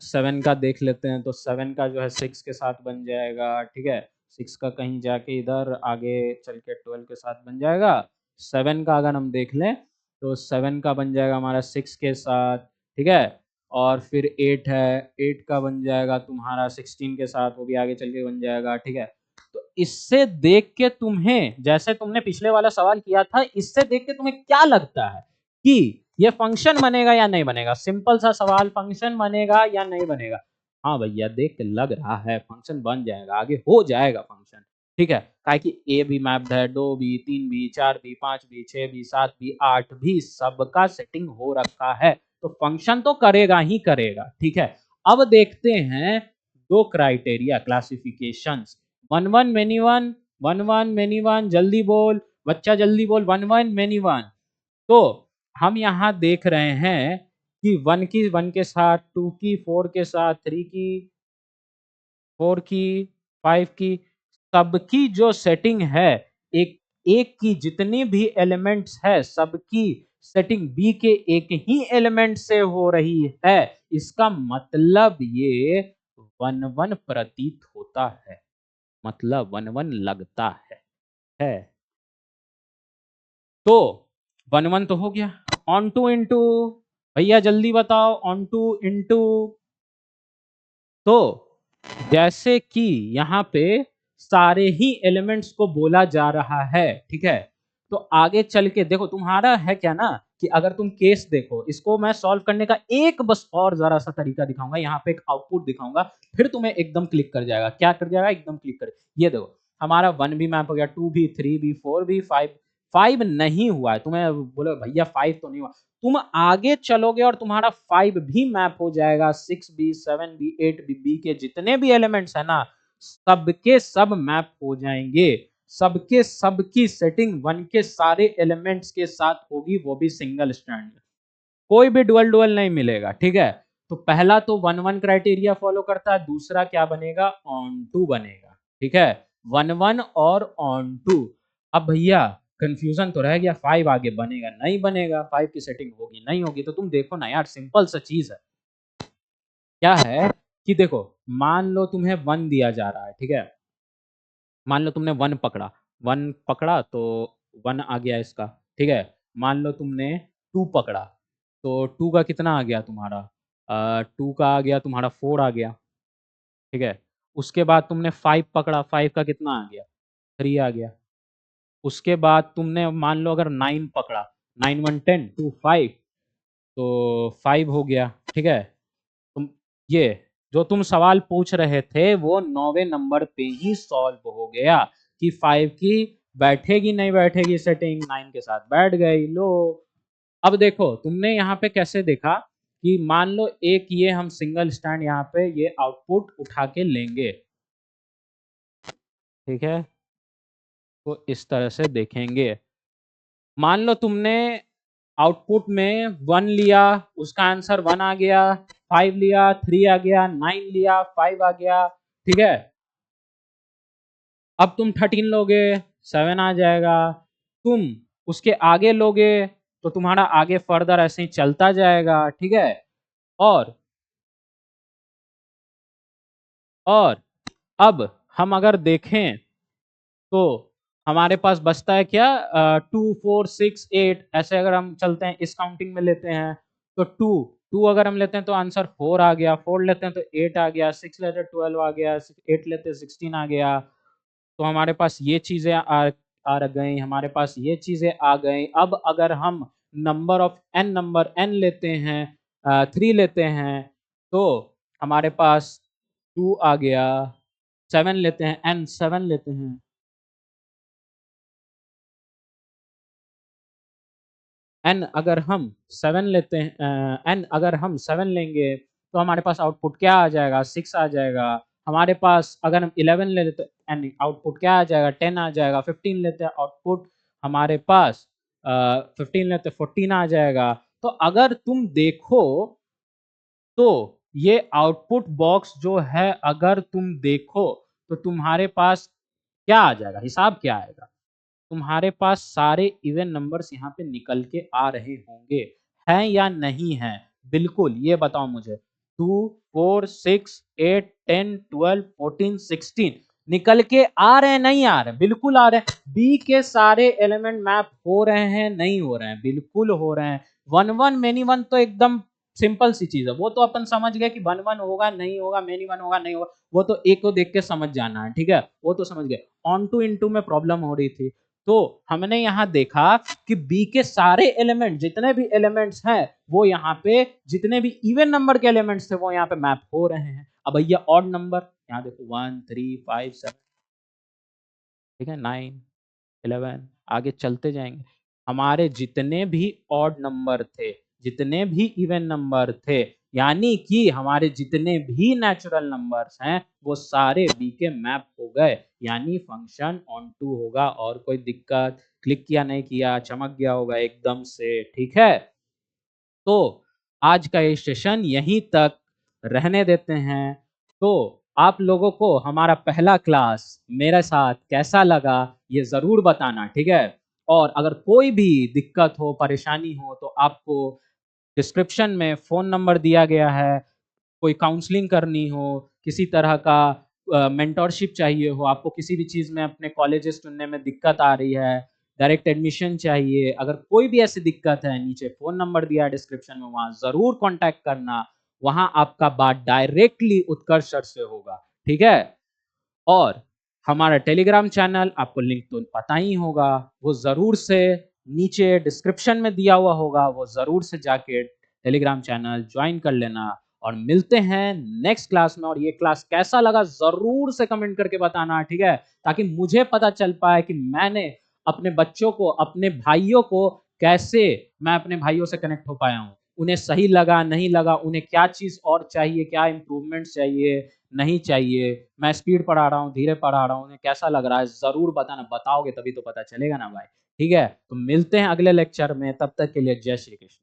7 का देख लेते हैं, तो 7 का जो है 6 के साथ बन जाएगा, ठीक है। 6 का कहीं जाके इधर आगे चल के 12 के साथ बन जाएगा। 7 का अगर हम देख लें, तो 7 का बन जाएगा हमारा 6 के साथ, ठीक है। और फिर 8 है, 8 का बन जाएगा तुम्हारा 16 के साथ, वो भी आगे चल के बन जाएगा, ठीक है। तो इससे देख के तुम्हें, जैसे तुमने पिछले वाला सवाल किया था, इससे देख के तुम्हें क्या लगता है कि ये फंक्शन बनेगा या नहीं बनेगा? सिंपल सा सवाल, फंक्शन बनेगा या नहीं बनेगा? हाँ भैया, देख के लग रहा है फंक्शन बन जाएगा, आगे हो जाएगा फंक्शन, ठीक है। काहे कि ए भी मैप्ड है, 2 भी, 3 भी, 4 भी, 5 भी, 6 भी, 7 भी, 8 भी, सबका सेटिंग हो रखा है, तो फंक्शन तो करेगा ही करेगा, ठीक है। अब देखते हैं दो criteria, classifications. One one many one, one one many one, जल्दी बोल बच्चा, जल्दी बोल, वन वन मेनी वन। तो हम यहाँ देख रहे हैं कि वन की वन के साथ, टू की फोर के साथ, थ्री की फोर की, फाइव की, सबकी जो सेटिंग है, एक एक की जितनी भी एलिमेंट्स है, सबकी सेटिंग बी के एक ही एलिमेंट से हो रही है। इसका मतलब ये वन वन प्रतीत होता है, मतलब वन वन लगता है। तो वन वन तो हो गया। ऑन टू इंटू, भैया जल्दी बताओ, ऑन टू इंटू। तो जैसे कि यहाँ पे सारे ही एलिमेंट्स को बोला जा रहा है, ठीक है। तो आगे चल के देखो, तुम्हारा है क्या ना कि अगर तुम केस देखो, इसको मैं सॉल्व करने का एक बस और जरा सा तरीका दिखाऊंगा, यहाँ पे एक आउटपुट दिखाऊंगा, फिर तुम्हें एकदम क्लिक कर जाएगा। क्या कर जाएगा? एकदम क्लिक कर। ये देखो, हमारा 1 भी मैप हो गया, 2 भी, 3 भी, 4 भी, 5 5 नहीं हुआ है। तुम्हें बोलो भैया 5 तो नहीं हुआ, तुम आगे चलोगे और तुम्हारा 5 भी मैप हो जाएगा, 6 भी, 7 भी, 8 भी, बी के जितने भी एलिमेंट्स है ना, सबके सब मैप हो जाएंगे। सबके सबकी सेटिंग वन के सारे एलिमेंट्स के साथ होगी, वो भी सिंगल स्टैंड, कोई भी डुअल डुअल नहीं मिलेगा, ठीक है। तो पहला तो वन वन क्राइटेरिया फॉलो करता है, दूसरा क्या बनेगा? ऑन टू बनेगा, ठीक है। वन वन और ऑन टू। अब भैया कंफ्यूजन तो रह गया, 5 आगे बनेगा नहीं बनेगा, 5 की सेटिंग होगी नहीं होगी? तो तुम देखो ना यार, सिंपल सा चीज है। क्या है कि देखो, मान लो तुम्हें 1 दिया जा रहा है, ठीक है। मान लो तुमने 1 पकड़ा, 1 पकड़ा तो 1 आ गया इसका, ठीक है। मान लो तुमने 2 पकड़ा, तो 2 का कितना आ गया तुम्हारा? 2 का आ गया तुम्हारा 4 आ गया, ठीक है। उसके बाद तुमने 5 पकड़ा, 5 का कितना आ गया? 3 आ गया। उसके बाद तुमने मान लो अगर 9 पकड़ा, 9 1 10 2 5, तो 5 हो गया, ठीक है। तुम ये जो तुम सवाल पूछ रहे थे, वो 9वें नंबर पे ही सॉल्व हो गया कि 5 की बैठेगी नहीं बैठेगी सेटिंग, 9 के साथ बैठ गई। लो, अब देखो तुमने यहाँ पे कैसे देखा कि मान लो एक ये हम सिंगल स्टैंड यहाँ पे ये आउटपुट उठा के लेंगे, ठीक है। तो इस तरह से देखेंगे। मान लो तुमने आउटपुट में 1 लिया, उसका आंसर 1 आ गया, 5 लिया, 3 आ गया, 9 लिया, 5 आ गया, ठीक है। अब तुम 13 लोगे, 7 आ जाएगा। तुम उसके आगे लोगे, तो तुम्हारा आगे फर्दर ऐसे ही चलता जाएगा, ठीक है। और और अब हम अगर देखें, तो हमारे पास बचता है क्या? 2 4 6 8, ऐसे अगर हम चलते हैं, इस काउंटिंग में लेते हैं, तो 2 2 अगर हम लेते हैं तो आंसर 4 आ गया, 4 लेते हैं तो 8 आ गया, 6 लेते हैं 12 आ गया, 8 लेते हैं 16 आ गया। तो हमारे पास ये चीजें आ गई, हमारे पास ये चीजें आ गई। अब अगर हम नंबर एन लेते हैं, 3 लेते हैं, तो हमारे पास 2 आ गया। 7 लेते हैं, एन 7 लेते हैं, एन अगर हम 7 लेते हैं, एन अगर हम 7 लेंगे तो हमारे पास आउटपुट क्या आ जाएगा, 6 आ जाएगा। हमारे पास अगर हम 11 ले लेते एन आउटपुट क्या आ जाएगा, 10 आ जाएगा। 15 लेते हैं आउटपुट हमारे पास 15 लेते 14 आ जाएगा। तो अगर तुम देखो तो ये आउटपुट बॉक्स जो है अगर तुम देखो तो तुम्हारे पास क्या आ जाएगा, हिसाब क्या आएगा। तुम्हारे पास सारे इवन नंबर्स यहाँ पे निकल के आ रहे होंगे, हैं या नहीं है? बिल्कुल, ये बताओ मुझे। 2 4 6 8 10 12 14 16 निकल के आ रहे हैं, नहीं आ रहे? बिल्कुल आ रहे हैं। बी के सारे एलिमेंट मैप हो रहे हैं, नहीं हो रहे हैं? बिल्कुल हो रहे हैं। 1 1 मेनी 1 तो एकदम सिंपल सी चीज है, वो तो अपन समझ गए कि 1 1 होगा नहीं होगा, मेनी 1 होगा नहीं होगा, वो तो एक को देख के समझ जाना है, ठीक है, वो तो समझ गए। ऑन टू इनटू में प्रॉब्लम हो रही थी, तो हमने यहां देखा कि बी के सारे एलिमेंट, जितने भी एलिमेंट्स हैं वो यहाँ पे, जितने भी इवन नंबर के एलिमेंट्स थे वो यहाँ पे मैप हो रहे हैं। अब भैया ऑड नंबर, यहाँ देखो 1 3 5 7, ठीक है, 9 11, आगे चलते जाएंगे। हमारे जितने भी ऑड नंबर थे, जितने भी इवन नंबर थे, यानी कि हमारे जितने भी नेचुरल नंबर्स हैं वो सारे बी के मैप हो गए, यानी फंक्शन ऑन टू होगा। और कोई दिक्कत? क्लिक किया नहीं किया, चमक गया होगा एकदम से, ठीक है। तो आज का ये सेशन यहीं तक रहने देते हैं। तो आप लोगों को हमारा पहला क्लास मेरे साथ कैसा लगा ये ज़रूर बताना, ठीक है। और अगर कोई भी दिक्कत हो, परेशानी हो, तो आपको डिस्क्रिप्शन में फ़ोन नंबर दिया गया है। कोई काउंसलिंग करनी हो, किसी तरह का मेंटरशिप चाहिए हो, आपको किसी भी चीज़ में अपने कॉलेजेस चुनने में दिक्कत आ रही है, डायरेक्ट एडमिशन चाहिए, अगर कोई भी ऐसी दिक्कत है, नीचे फ़ोन नंबर दिया है डिस्क्रिप्शन में, वहाँ ज़रूर कॉन्टैक्ट करना। वहाँ आपका बात डायरेक्टली उत्कर्ष सर से होगा, ठीक है। और हमारा टेलीग्राम चैनल, आपको लिंक तो पता ही होगा, वो ज़रूर से नीचे डिस्क्रिप्शन में दिया हुआ होगा, वो ज़रूर से जाके टेलीग्राम चैनल ज्वाइन कर लेना। और मिलते हैं नेक्स्ट क्लास में, और ये क्लास कैसा लगा ज़रूर से कमेंट करके बताना, ठीक है, ताकि मुझे पता चल पाए कि मैंने अपने बच्चों को, अपने भाइयों को कैसे, मैं अपने भाइयों से कनेक्ट हो पाया हूँ, उन्हें सही लगा नहीं लगा, उन्हें क्या चीज़ और चाहिए, क्या इंप्रूवमेंट्स चाहिए नहीं चाहिए, मैं स्पीड पढ़ा रहा हूँ, धीरे पढ़ा रहा हूँ, उन्हें कैसा लग रहा है, ज़रूर बताना। बताओगे तभी तो पता चलेगा ना भाई, ठीक है। तो मिलते हैं अगले लेक्चर में, तब तक के लिए जय श्री कृष्ण।